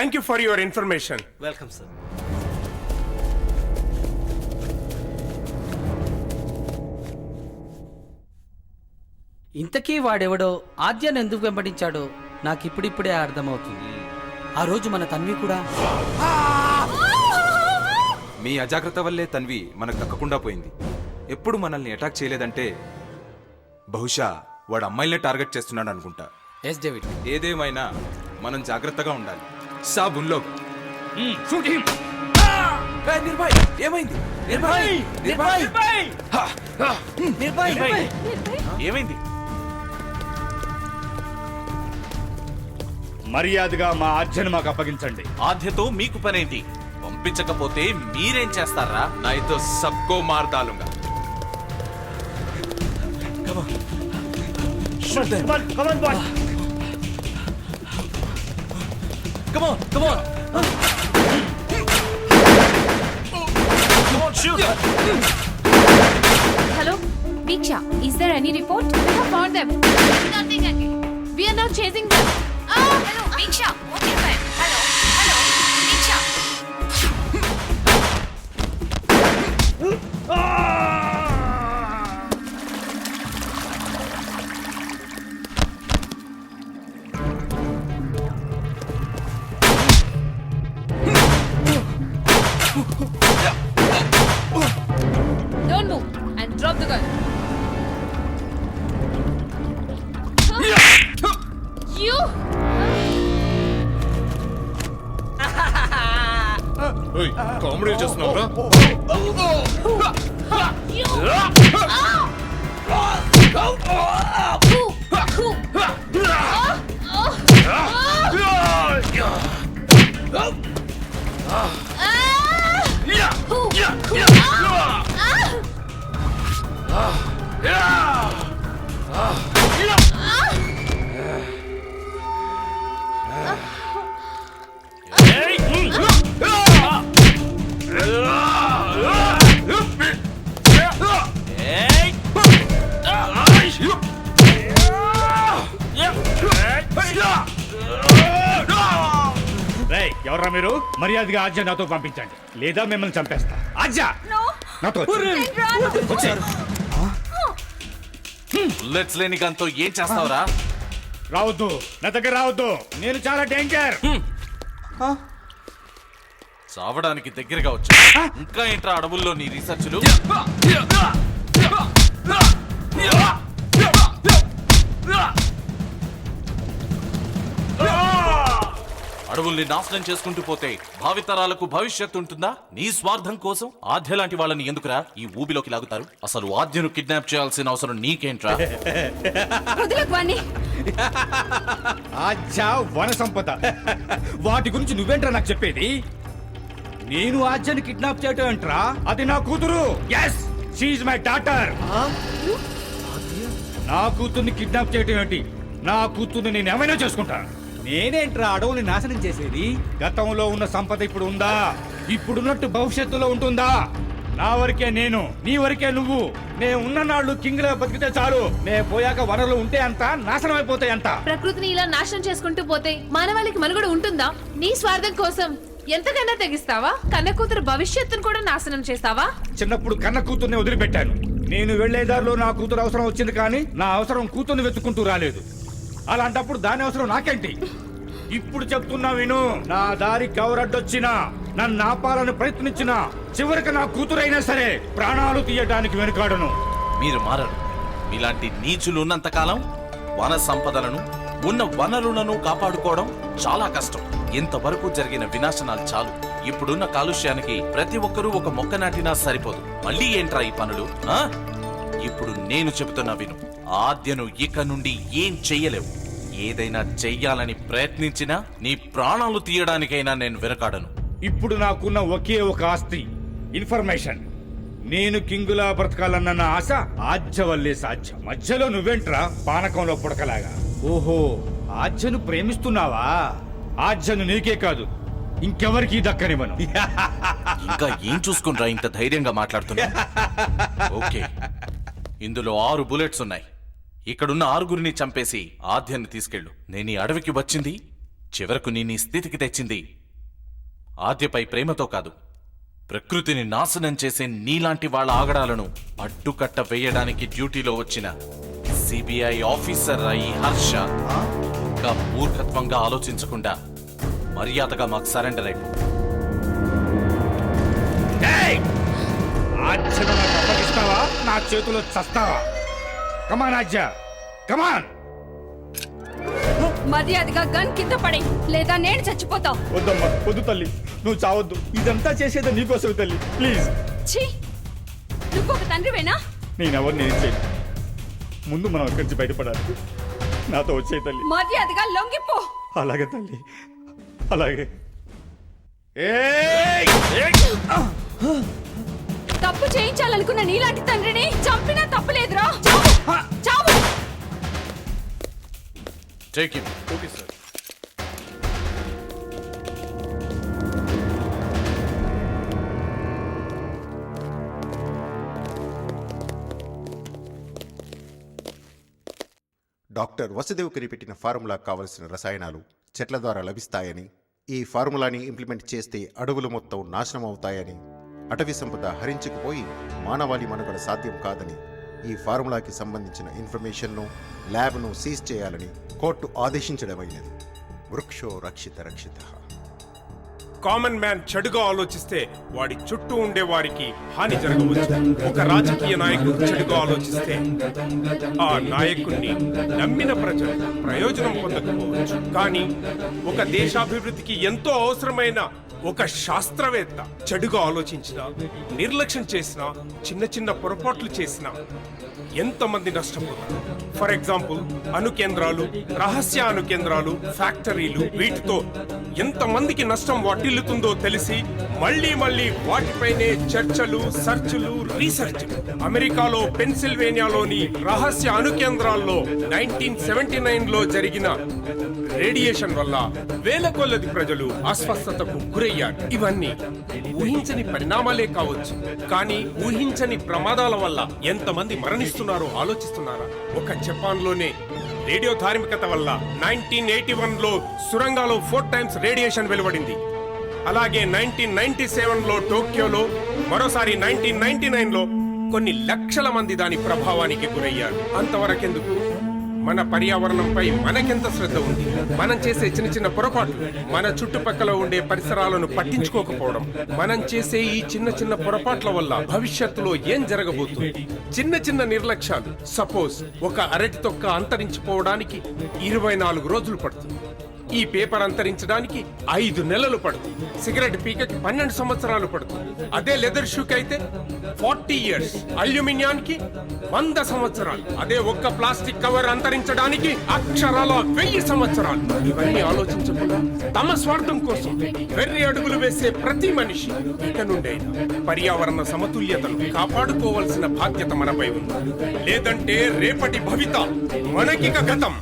thank you for your information. Welcome sir. ఇంతకీ వాడెవడో ఆద్యాన్ని ఎందుకు వెంబడించాడో నాకు ఇప్పుడిప్పుడే అర్థమవుతుంది. ఆ రోజు మన తన్వి కూడా మీ అజాగ్రత్త వల్లే తన్వి మనకు దక్కకుండా పోయింది. ఎప్పుడు మనల్ని అటాక్ చేయలేదంటే బహుశా వాడు అమ్మాయిలనే టార్గెట్ చేస్తున్నాడు అనుకుంటా. Yes David. ఏదేమైనా మనం జాగ్రత్తగా ఉండాలి. సాబ్ ఉన్లో నిర్భయ్ ఏమైంది? నిర్భయ్ నిర్భయ్ నిర్భయ్ ఏమైంది? మర్యాదగా మా ఆద్యను మాకు అప్పగించండి. ఆద్యతో మీకు పనేంటి? పంపించకపోతే మీరేం చేస్తారా? నాతో సబ్కో మార్ దాలుంగా. Hello, Diksha. Is there any report? We have found them. Nothing again. We are now chasing them. Hello, Diksha. What happened? Hello, Diksha. Don't move and drop the gun. You! Comedy చేస్తున్నావురా? ఎవర్రా మీరు? మర్యాదగా ఆద్య నాతో పంపించండి, లేదా మిమ్మల్ని చంపేస్తా. ఆద్య నాతో బుల్లెట్స్ లేని గన్తో ఏం చేస్తావురా? రావద్దు, నా దగ్గర రావద్దు, నేను చాలా డేంజర్. చావడానికి దగ్గరగా వచ్చా. ఇంకా ఏంట్రా అడవుల్లో నీ రీసెర్చ్లు? అడవుల్ని నాశనం చేసుకుంటూ పోతే భావితరాలకు భవిష్యత్తు ఉంటుందా? నీ స్వార్థం కోసం ఆద్య లాంటి వాళ్ళని ఎందుకురా ఈ ఊబిలోకి లాగుతారు? అసలు ఆద్యను కిడ్నాప్ చేయాల్సిన అవసరం నీకేంట్రా? ఆద్య వన సంపద, వాటి గురించి నువ్వేంట్రా నాకు చెప్పేది? నేను ఆద్యని కిడ్నాప్ చేయటం ఏంట్రా? అది నా కూతురు. Yes, she is my daughter. నా కూతుర్ని కిడ్నాప్ చేయటం ఏంటి? నా కూతుర్ని నేను ఏమైనా చేసుకుంటాను. నేనేంట్రా అడవుని నాశనం చేసేది? గతంలో ఉన్న సంపద ఇప్పుడు ఉందా? ఇప్పుడున్నట్టు భవిష్యత్తులో ఉంటుందా? నా వరకే నేను, నీ వరకే నువ్వు. నేను ఉన్న నాళ్ళు కింగ్ లా బతికితే చాలు. నేను పోయాక వనరులు ఉంటే అంత, నాశనం అయిపోతాయి అంత. ప్రకృతిని ఇలా నాశనం చేసుకుంటూ పోతే మానవాళికి మనుగడ ఉంటుందా? నీ స్వార్థం కోసం ఎంతకన్నా తెగిస్తావా? కన్న కూతురు భవిష్యత్తును కూడా నాశనం చేస్తావా? చిన్నప్పుడు కన్న కూతుర్ని వదిలిపెట్టాను. నేను వెళ్లేదారిలో నా కూతురు అవసరం వచ్చింది, కానీ నా అవసరం కూతుర్ని వెతుక్కుంటూ రాలేదు. అలాంటప్పుడు దాని అవసరం నాకేంటి? ఇప్పుడు చెప్తున్నా విను. నా దారికి ఎవరడ్డొచ్చినా, నన్ను ఆపాలని ప్రయత్నించినా, చివరికి నా కూతురైనా సరే ప్రాణాలు తీయడానికి వెనుకాడను. మీరు మారరు. మీలాంటి నీచులు ఉన్నంతకాలం వన సంపదలను, ఉన్న వనరులను కాపాడుకోవడం చాలా కష్టం. ఇంతవరకు జరిగిన వినాశనాలు చాలు. ఇప్పుడున్న కాలుష్యానికి ప్రతి ఒక్కరూ ఒక మొక్క నాటినా సరిపోదు. మళ్ళీ ఏంట్రా ఈ పనులు? ఇప్పుడు నేను చెబుతున్నా విను. ఆద్యను ఇక నుండి ఏం చెయ్యలేవు. ఏదైనా చెయ్యాలని ప్రయత్నించినా నీ ప్రాణాలు తీయడానికైనా నేను వెనకాడను. ఇప్పుడు నాకున్న ఒకే ఒక ఆస్తి, ఇన్ఫర్మేషన్. నేను కింగులా బ్రతకాలన్న నా ఆశ ఆద్య వల్లే సాధ్యం. మధ్యలో నువ్వేంట్రా పానకంలో పుడకలాగా? ఓహో, ఆద్యను ప్రేమిస్తున్నావా? ఆద్యను నీకే కాదు, ఇంకెవరికి దక్కనివ్వను. ఇంకా ఏం చూసుకుంటా ఇంత ధైర్యంగా మాట్లాడుతున్నా? ఓకే, ఇందులో 6 బుల్లెట్స్ ఉన్నాయి. ఇక్కడున్న 6గురిని చంపేసి ఆద్యాన్ని తీసుకెళ్ళు. నేను ఈ అడవికి వచ్చింది చివరకు నీ స్థితికి తెచ్చింది ఆద్యపై ప్రేమతో కాదు, ప్రకృతిని నాశనం చేసే నీలాంటి వాళ్ళ ఆగడాలను అడ్డుకట్ట వేయడానికి డ్యూటీలో వచ్చిన సిబిఐ ఆఫీసర్ ఈ హర్ష. ఇంకా మూర్ఖత్వంగా ఆలోచించకుండా మర్యాదగా మాకు సరెండర్ అయిపో. అప్పగిస్తావా నా చేతిలో చస్తావా? కమాన్ ఆజ్య, కమాన్. మర్యాదగా గన్ కింద పడి, లేదా నేను చచ్చిపోతా. వద్దమ్మా, వద్దు తల్లి, నువ్వు చావద్దు. ఇదంతా చేసేది నీకోసమే తల్లి, ప్లీజ్. ఛీ, నువ్వు ఒక తండ్రివేనా? నేనెవరు నేను చేయను. ముందు మనం ఇక్కడి నుంచి బయటపడాలి. నాతో వచ్చే తల్లి. మర్యాదగా లొంగిపో. అలాగే తల్లి, అలాగే. తప్పు చేయించాలనుకున్న నీలాంటి తండ్రిని చంపినా తప్పులేదురా. చావు. Take him. Okay sir. Doctor Vasudev కనిపెట్టిన ఫార్ములా కావలసిన రసాయనాలు చెట్ల ద్వారా లభిస్తాయని, ఈ ఫార్ములాని ఇంప్లిమెంట్ చేస్తే అడవులు మొత్తం నాశనం అవుతాయని, అటవీ సంపద హరించుకుపోయి మానవాళి మనుగడ సాధ్యం కాదని, ఈ ఫార్ములాకి సంబంధించిన ఇన్ఫర్మేషన్ను ల్యాబ్ను సీజ్ చేయాలని కోర్టు ఆదేశించడమైనది. వృక్షో రక్షిత రక్షిత. కామన్ మ్యాన్ చెడుగా ఆలోచిస్తే వాడి చుట్టూ ఉండే వారికి హాని జరగవచ్చు. ఒక రాజకీయ నాయకుడు చెడుగా ఆలోచిస్తే ఆ నాయకుడిని నమ్మిన ప్రజలు ప్రయోజనం పొందకపోవచ్చు. కానీ ఒక దేశాభివృద్ధికి ఎంతో అవసరమైన ఒక శాస్త్రవేత్త చెడుగా ఆలోచించినా, నిర్లక్ష్యం చేసినా, చిన్న చిన్న పొరపాట్లు చేసినా ఎంతమంది నష్టపోతారు. ఫర్ ఎగ్జాంపుల్, అణు కేంద్రాలు, రహస్య అణు కేంద్రాలు, ఫ్యాక్టరీలు, వీటితో ఎంతమందికి నష్టం వాటిల్లుతుందో తెలిసి మళ్ళీ మళ్ళీ వాటిపైనే చర్చలు, సర్చులు, రీసెర్చ్. అమెరికాలో పెన్సిల్వేనియాలోని రహస్య అణు కేంద్రాల్లో 1979లో జరిగిన రేడియేషన్ వల్ల వేల కొలది ప్రజలు అస్వస్థతకు గురయ్యారు. ఇవన్నీ ఊహించని పరిణామాలే కావచ్చు, కానీ ఊహించని ప్రమాదాల వల్ల ఎంతమంది మరణిస్తున్నారో ఆలోచిస్తున్నారా? ఒక జపాన్లోనే రేడియో ధార్మికత వల్ల 1981లో సురంగాలో 4 టైమ్స్ రేడియేషన్ వెలువడింది. అలాగే 1997లో టోక్యోలో, మరోసారి 1999లో కొన్ని లక్షల మంది దాని ప్రభావానికి గురయ్యారు. అంతవరకెందుకు, మన పర్యావరణంపై మనకెంత శ్రద్ధ ఉంది? మనం చేసే చిన్న చిన్న పొరపాట్లు, మన చుట్టుపక్కల ఉండే పరిసరాలను పట్టించుకోకపోవడం, మనం చేసే ఈ చిన్న చిన్న పొరపాట్ల వల్ల భవిష్యత్తులో ఏం జరగబోతుంది? చిన్న చిన్న నిర్లక్ష్యాలు. సపోజ్ ఒక అరటి తొక్క అంతరించిపోవడానికి 24 రోజులు పడుతుంది. ఈ పేపర్ అంతరించడానికి 5 నెలలు పడుతుంది. సిగరెట్ పీకకి 12 సంవత్సరాలు పడుతుంది. అదే లెదర్ షూకి అయితే 40 ఇయర్స్. అల్యూమినియానికి 100 సంవత్సరాలు. అదే ఒక్క ప్లాస్టిక్ కవర్ అంతరించడానికి అక్షరాల 1000 సంవత్సరాలు. ఇవన్నీ ఆలోచించకుండా తమ స్వార్థం కోసం వెర్రి అడుగులు వేసే ప్రతి మనిషి ఇక నుండైనా పర్యావరణ సమతుల్యతను కాపాడుకోవాల్సిన బాధ్యత మనపై ఉంది. లేదంటే రేపటి భవిత మనకిక గతం.